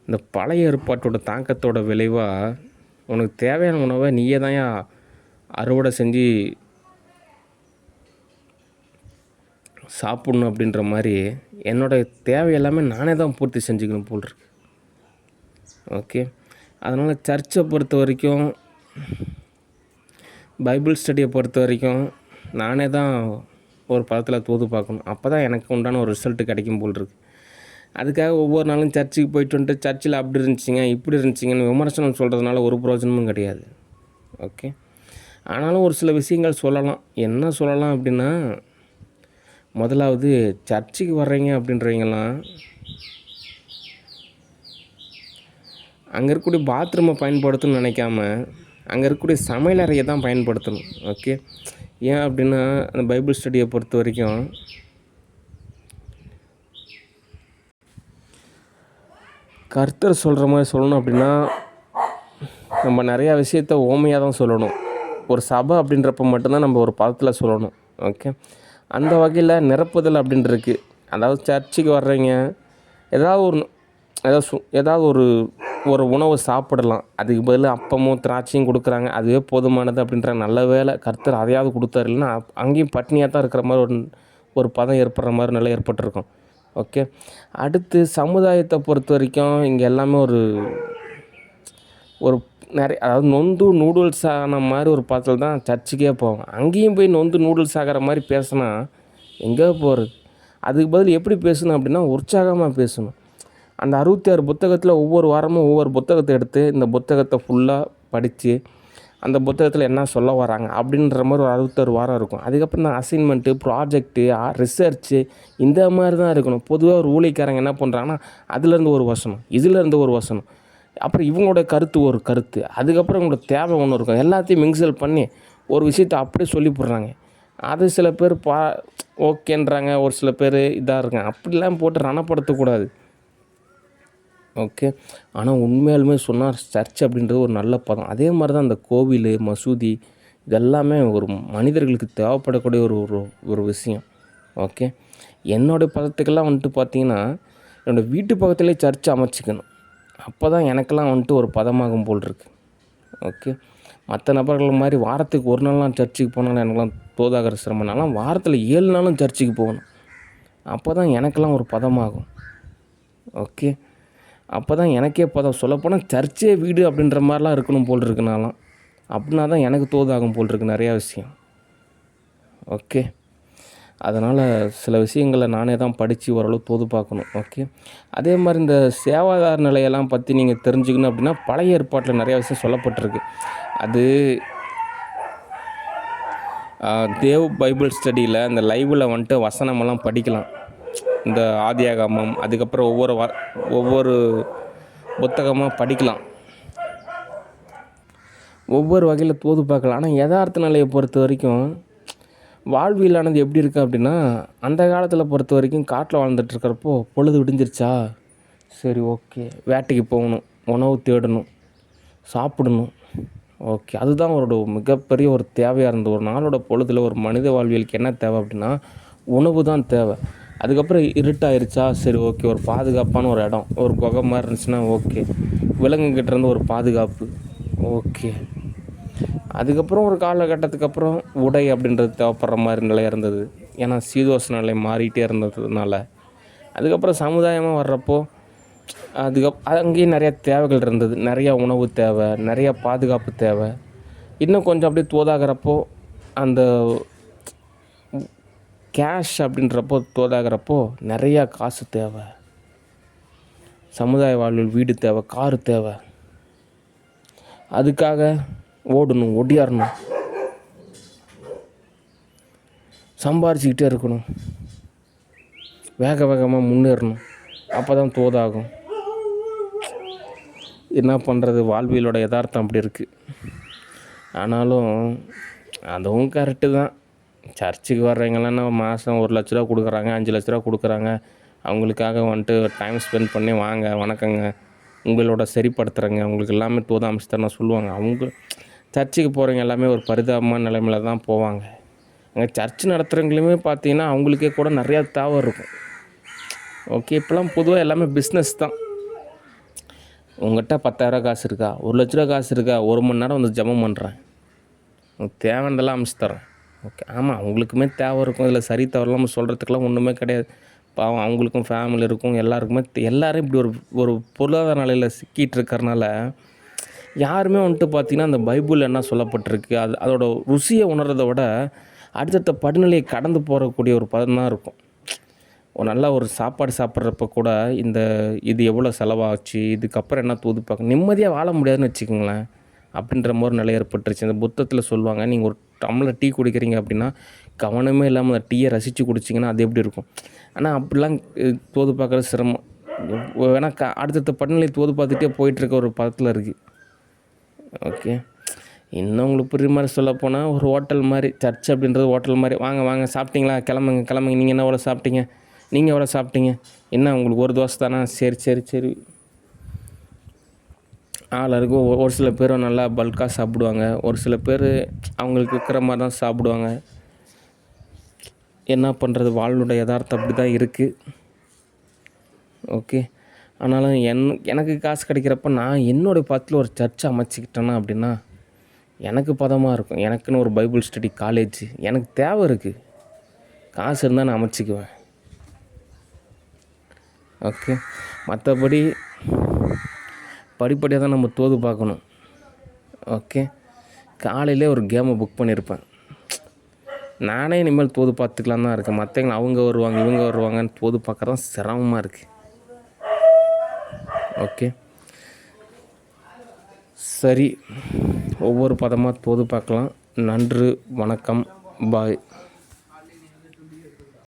இந்த பழைய ஏற்பாட்டோட தாக்கத்தோட விளைவாக உனக்கு தேவையான உணவை நீயே தான் அறுவடை செஞ்சு சாப்பிட்ணும் அப்படின்ற மாதிரி என்னோடய தேவை எல்லாமே நானே தான் பூர்த்தி செஞ்சுக்கணும் போல் இருக்கு. ஓகே, அதனால் சர்ச்சை பொறுத்த வரைக்கும், பைபிள் ஸ்டடியை பொறுத்த வரைக்கும் நானே தான் ஒரு படத்தில் தோது பார்க்கணும். அப்போ தான் எனக்கு உண்டான ஒரு ரிசல்ட்டு கிடைக்கும் போல் இருக்குது. அதுக்காக ஒவ்வொரு நாளும் சர்ச்சுக்கு போயிட்டு வந்துட்டு சர்ச்சில் அப்படி இருந்துச்சிங்க இப்படி இருந்துச்சிங்கன்னு விமர்சனம் சொல்கிறதுனால ஒரு பிரயோஜனமும் கிடையாது. ஓகே, ஆனாலும் ஒரு சில விஷயங்கள் சொல்லலாம். என்ன சொல்லலாம் அப்படின்னா, முதலாவது சர்ச்சுக்கு வர்றீங்க அப்படின்றவங்கலாம் அங்கே இருக்கக்கூடிய பாத்ரூமை பயன்படுத்தணும்னு நினைக்காம அங்கே இருக்கக்கூடிய சமையல் அறையை தான் பயன்படுத்தணும். ஓகே, ஏன் அப்படின்னா அந்த பைபிள் ஸ்டடியை பொறுத்த வரைக்கும் கர்த்தர் சொல்கிற மாதிரி சொல்லணும் அப்படின்னா நம்ம நிறையா விஷயத்த ஓமையாக தான் சொல்லணும். ஒரு சபை அப்படின்றப்ப மட்டும்தான் நம்ம ஒரு பதத்தில் சொல்லணும். ஓகே, அந்த வகையில் நிரப்புதல் அப்படின்ட்டுருக்கு. அதாவது சர்ச்சுக்கு வர்றீங்க, ஏதாவது ஒரு உணவு சாப்பிடலாம். அதுக்கு பதிலாக அப்பமும் திராட்சையும் கொடுக்குறாங்க, அதுவே போதுமானது அப்படின்ற நல்ல வேலை கர்த்தர் அதையாவது கொடுத்தாரு. இல்லைன்னா அங்கேயும் பட்னியாக தான் இருக்கிற மாதிரி ஒரு பதம் ஏற்படுற மாதிரி நிலை ஏற்பட்டிருக்கும். ஓகே, அடுத்து சமுதாயத்தை பொறுத்த வரைக்கும் இங்கே எல்லாமே ஒரு நிறைய, அதாவது நொந்து நூடுல்ஸ் ஆன மாதிரி ஒரு பதத்தில் தான் சர்ச்சுக்கே போவோம். அங்கேயும் போய் நொந்து நூடுல்ஸ் ஆகிற மாதிரி பேசினா எங்கே போகிறது? அதுக்கு பதில் எப்படி பேசணும் அப்படின்னா உற்சாகமாக பேசணும். அந்த 66 புத்தகத்தில் ஒவ்வொரு வாரமும் ஒவ்வொரு புத்தகத்தை எடுத்து இந்த புத்தகத்தை ஃபுல்லாக படித்து அந்த புத்தகத்தில் என்ன சொல்ல வராங்க அப்படின்ற மாதிரி ஒரு 66 வாரம் இருக்கும். அதுக்கப்புறம் தான் அசைன்மெண்ட்டு, ப்ராஜெக்ட்டு, ரிசர்ச்சு இந்த மாதிரி தான் இருக்கணும். பொதுவாக ஒரு ஊழியக்காரங்க என்ன பண்ணுறாங்கன்னா, அதுலேருந்து ஒரு வசனம், இதுலேருந்து ஒரு வசனம், அப்புறம் இவங்களோட கருத்து ஒரு கருத்து, அதுக்கப்புறம் இவங்களோட தேவை ஒன்று இருக்கும். எல்லாத்தையும் மிக்சல் பண்ணி ஒரு விஷயத்தை அப்படியே சொல்லி போடுறாங்க. அது சில பேர் ஓகேன்றாங்க, ஒரு சில பேர் இதாக இருக்காங்க. அப்படிலாம் போட்டு ரணப்படுத்தக்கூடாது. ஓகே. ஆனால் உண்மையாலுமே சொன்னால் சர்ச் அப்படின்றது ஒரு நல்ல பதம். அதே மாதிரி தான் அந்த கோவில், மசூதி இதெல்லாமே ஒரு மனிதர்களுக்கு தேவைப்படக்கூடிய ஒரு ஒரு ஒரு விஷயம். ஓகே. என்னோடய பதத்துக்கெல்லாம் வந்துட்டு பார்த்திங்கன்னா, என்னோடய வீட்டு பக்கத்துலேயே சர்ச் அமைச்சிக்கணும். அப்போ தான் எனக்கெல்லாம் வந்துட்டு ஒரு பதமாகும் போல் இருக்குது. ஓகே. மற்ற நபர்கள் மாதிரி வாரத்துக்கு ஒரு நாள்லாம் சர்ச்சுக்கு போனாலும் எனக்கெல்லாம் தோதாகிற சிரமம். நான்லாம் வாரத்தில் 7 நாளும் சர்ச்சுக்கு போகணும். அப்போ தான் எனக்கெல்லாம் ஒரு பதமாகும். ஓகே. அப்போ தான் எனக்கே பதம். சொல்லப்போனால் சர்ச்சே வீடு அப்படின்ற மாதிரிலாம் இருக்கணும் போல் இருக்கு நான்லாம். அப்படின்னா தான் எனக்கு தோதாகும் போல் இருக்குது நிறையா விஷயம். ஓகே. அதனால் சில விஷயங்களை நானே தான் படித்து ஓரளவு தோது பார்க்கணும். ஓகே. அதே மாதிரி இந்த சேவாதார நிலையெல்லாம் பற்றி நீங்கள் தெரிஞ்சுக்கணும் அப்படின்னா பழைய ஏற்பாட்டில் நிறையா விஷயம் சொல்லப்பட்டிருக்கு. அது தேவ் பைபிள் ஸ்டடியில் இந்த லைவில் வந்துட்டு வசனமெல்லாம் படிக்கலாம். இந்த ஆதியாகமம், அதுக்கப்புறம் ஒவ்வொரு புத்தகமாக படிக்கலாம். ஒவ்வொரு வகையில் தோது பார்க்கலாம். ஆனால் யதார்த்த நிலையை பொறுத்த வரைக்கும் வாழ்வியலானது எப்படி இருக்குது அப்படின்னா, அந்த காலத்தில் பொறுத்த வரைக்கும் காட்டில் வாழ்ந்துட்டுருக்கிறப்போ பொழுது விடிஞ்சிருச்சா, சரி ஓகே, வேட்டைக்கு போகணும், உணவு தேடணும், சாப்பிடணும். ஓகே. அதுதான் அவரோட மிகப்பெரிய ஒரு தேவையாக இருந்தது. ஒரு நாளோட பொழுதில் ஒரு மனித வாழ்வியலுக்கு என்ன தேவை அப்படின்னா உணவு தான் தேவை. அதுக்கப்புறம் இருட்டாயிருச்சா, சரி ஓகே, ஒரு பாதுகாப்பான ஒரு இடம், ஒரு குகை மாதிரி இருந்துச்சுன்னா ஓகே, விலங்குகிட்ட இருந்து ஒரு பாதுகாப்பு. ஓகே. அதுக்கப்புறம் ஒரு காலகட்டத்துக்கு அப்புறம் உடை அப்படின்றது தேவைப்படுற மாதிரி நிலை இருந்தது. ஏன்னா சீதோஷ நிலை மாறிட்டே இருந்ததுனால. அதுக்கப்புறம் சமுதாயமாக வர்றப்போ அங்கேயும் நிறையா தேவைகள் இருந்தது. நிறையா உணவு தேவை, நிறையா பாதுகாப்பு தேவை. இன்னும் கொஞ்சம் அப்படியே தோதாகிறப்போ அந்த கேஷ் அப்படின்றப்போ தோதாகிறப்போ நிறையா காசு தேவை. சமுதாய வாழ்வில் வீடு தேவை, காரு தேவை. அதுக்காக ஓடணும், ஒடியாரணும், சம்பாரிச்சிக்கிட்டே இருக்கணும், வேக வேகமாக முன்னேறணும். அப்போ தான் தோதாகும். என்ன பண்ணுறது, வாழ்வியலோட யதார்த்தம் அப்படி இருக்குது. ஆனாலும் அதுவும் கரெக்டு தான். சர்ச்சுக்கு வர்றவங்களாம் மாதம் 1 லட்ச ரூபா கொடுக்குறாங்க, 5 லட்ச ரூபா கொடுக்குறாங்க. அவங்களுக்காக வந்துட்டு டைம் ஸ்பெண்ட் பண்ணி வாங்க, வணக்கங்க, உங்களோட சரிப்படுத்துகிறேங்க, உங்களுக்கு எல்லாமே தோத அமைச்சுத்தரேன் சொல்லுவாங்க. அவங்க சர்ச்சுக்கு போகிறவங்க எல்லாமே ஒரு பரிதாபமான நிலைமையில் தான் போவாங்க. அங்கே சர்ச் நடத்துகிறவங்களுமே பார்த்தீங்கன்னா அவங்களுக்கே கூட நிறையா தேவை இருக்கும். ஓகே. இப்போலாம் பொதுவாக எல்லாமே பிஸ்னஸ் தான். உங்கள்கிட்ட 10,000 காசு இருக்கா, 1 லட்ச ரூபா காசு இருக்கா, 1 மணி நேரம் வந்து ஜெபம் பண்ணுறேன், உங்களுக்கு தேவையானதெல்லாம் அமைச்சு தரேன். ஓகே. ஆமாம், அவங்களுக்குமே தேவை இருக்கும். இதில் சரி தவறலாம் சொல்கிறதுக்கெலாம் ஒன்றுமே கிடையாது. பாவம், அவங்களுக்கும் ஃபேமிலி இருக்கும், எல்லாருக்குமே எல்லோரும் இப்படி ஒரு பொருளாதார நிலையில் சிக்கிட்டு இருக்கிறனால யாருமே வந்துட்டு பார்த்திங்கன்னா அந்த பைபிளில் என்ன சொல்லப்பட்டிருக்கு அதோட ருசியை உணர்றதை விட அடுத்தடுத்த படிநிலையை கடந்து போகக்கூடிய ஒரு பதம் தான் இருக்கும். ஒரு நல்ல ஒரு சாப்பாடு சாப்பிட்றப்ப கூட இது எவ்வளோ செலவாச்சு, இதுக்கப்புறம் என்ன தூது பார்க்க நிம்மதியாக வாழ முடியாதுன்னு வச்சுக்கோங்களேன். அப்படின்ற மாதிரி நிலை ஏற்பட்டுருச்சு. இந்த புத்தகத்தில் சொல்லுவாங்க, நீங்கள் ஒரு டம்ளர் டீ குடிக்கிறீங்க அப்படின்னா கவனமே இல்லாமல் அந்த டீயை ரசித்து குடிச்சிங்கன்னா அது எப்படி இருக்கும். ஆனால் அப்படிலாம் தோது பார்க்குறது சிரமம். வேணால் அடுத்தடுத்த படிநிலை தோது பார்த்துட்டே போயிட்டுருக்க ஒரு பதத்தில் இருக்குது. ஓகே. இன்னும் உங்களுக்கு புரியுற மாதிரி சொல்லப்போனால் ஒரு ஹோட்டல் மாதிரி, சர்ச் அப்படின்றது ஹோட்டல் மாதிரி. வாங்க வாங்க, சாப்பிட்டீங்களா, கிளம்புங்க, நீங்கள் என்ன எவ்வளோ சாப்பிட்டீங்க, நீங்கள் எவ்வளோ சாப்பிட்டீங்க, என்ன உங்களுக்கு ஒரு தோசை தானா, சரி சரி சரி. ஆளாருக்கும் ஒரு சில பேர் நல்லா பல்காக சாப்பிடுவாங்க, ஒரு சில பேர் அவங்களுக்கு இருக்கிற மாதிரி தான் சாப்பிடுவாங்க. என்ன பண்ணுறது, வாழ்வோட யதார்த்தம் அப்படி தான் இருக்குது. ஓகே. ஆனாலும் எனக்கு காசு கிடைக்கிறப்ப நான் என்னோடய பத்தில் ஒரு சர்ச்சை அமைச்சிக்கிட்டேன்னா அப்படின்னா எனக்கு பதமாக இருக்கும். எனக்குன்னு ஒரு பைபிள் ஸ்டடி காலேஜ் எனக்கு தேவை இருக்குது. காசு இருந்தால் நான் அமைச்சிக்குவேன். ஓகே. மற்றபடி படிப்படியாக தான் நம்ம தோது பார்க்கணும். ஓகே. காலையிலே ஒரு கேமை புக் பண்ணியிருப்பேன். நானே இனிமேல் தோது பார்த்துக்கலாம் தான் இருக்கேன். மற்றவங்க அவங்க வருவாங்க, இவங்க வருவாங்கன்னு தோது பார்க்குறது சிரமமாக இருக்குது. ஓகே. சரி, ஒவ்வொரு பதமாக போது பார்க்கலாம். நன்று, வணக்கம், பாய்.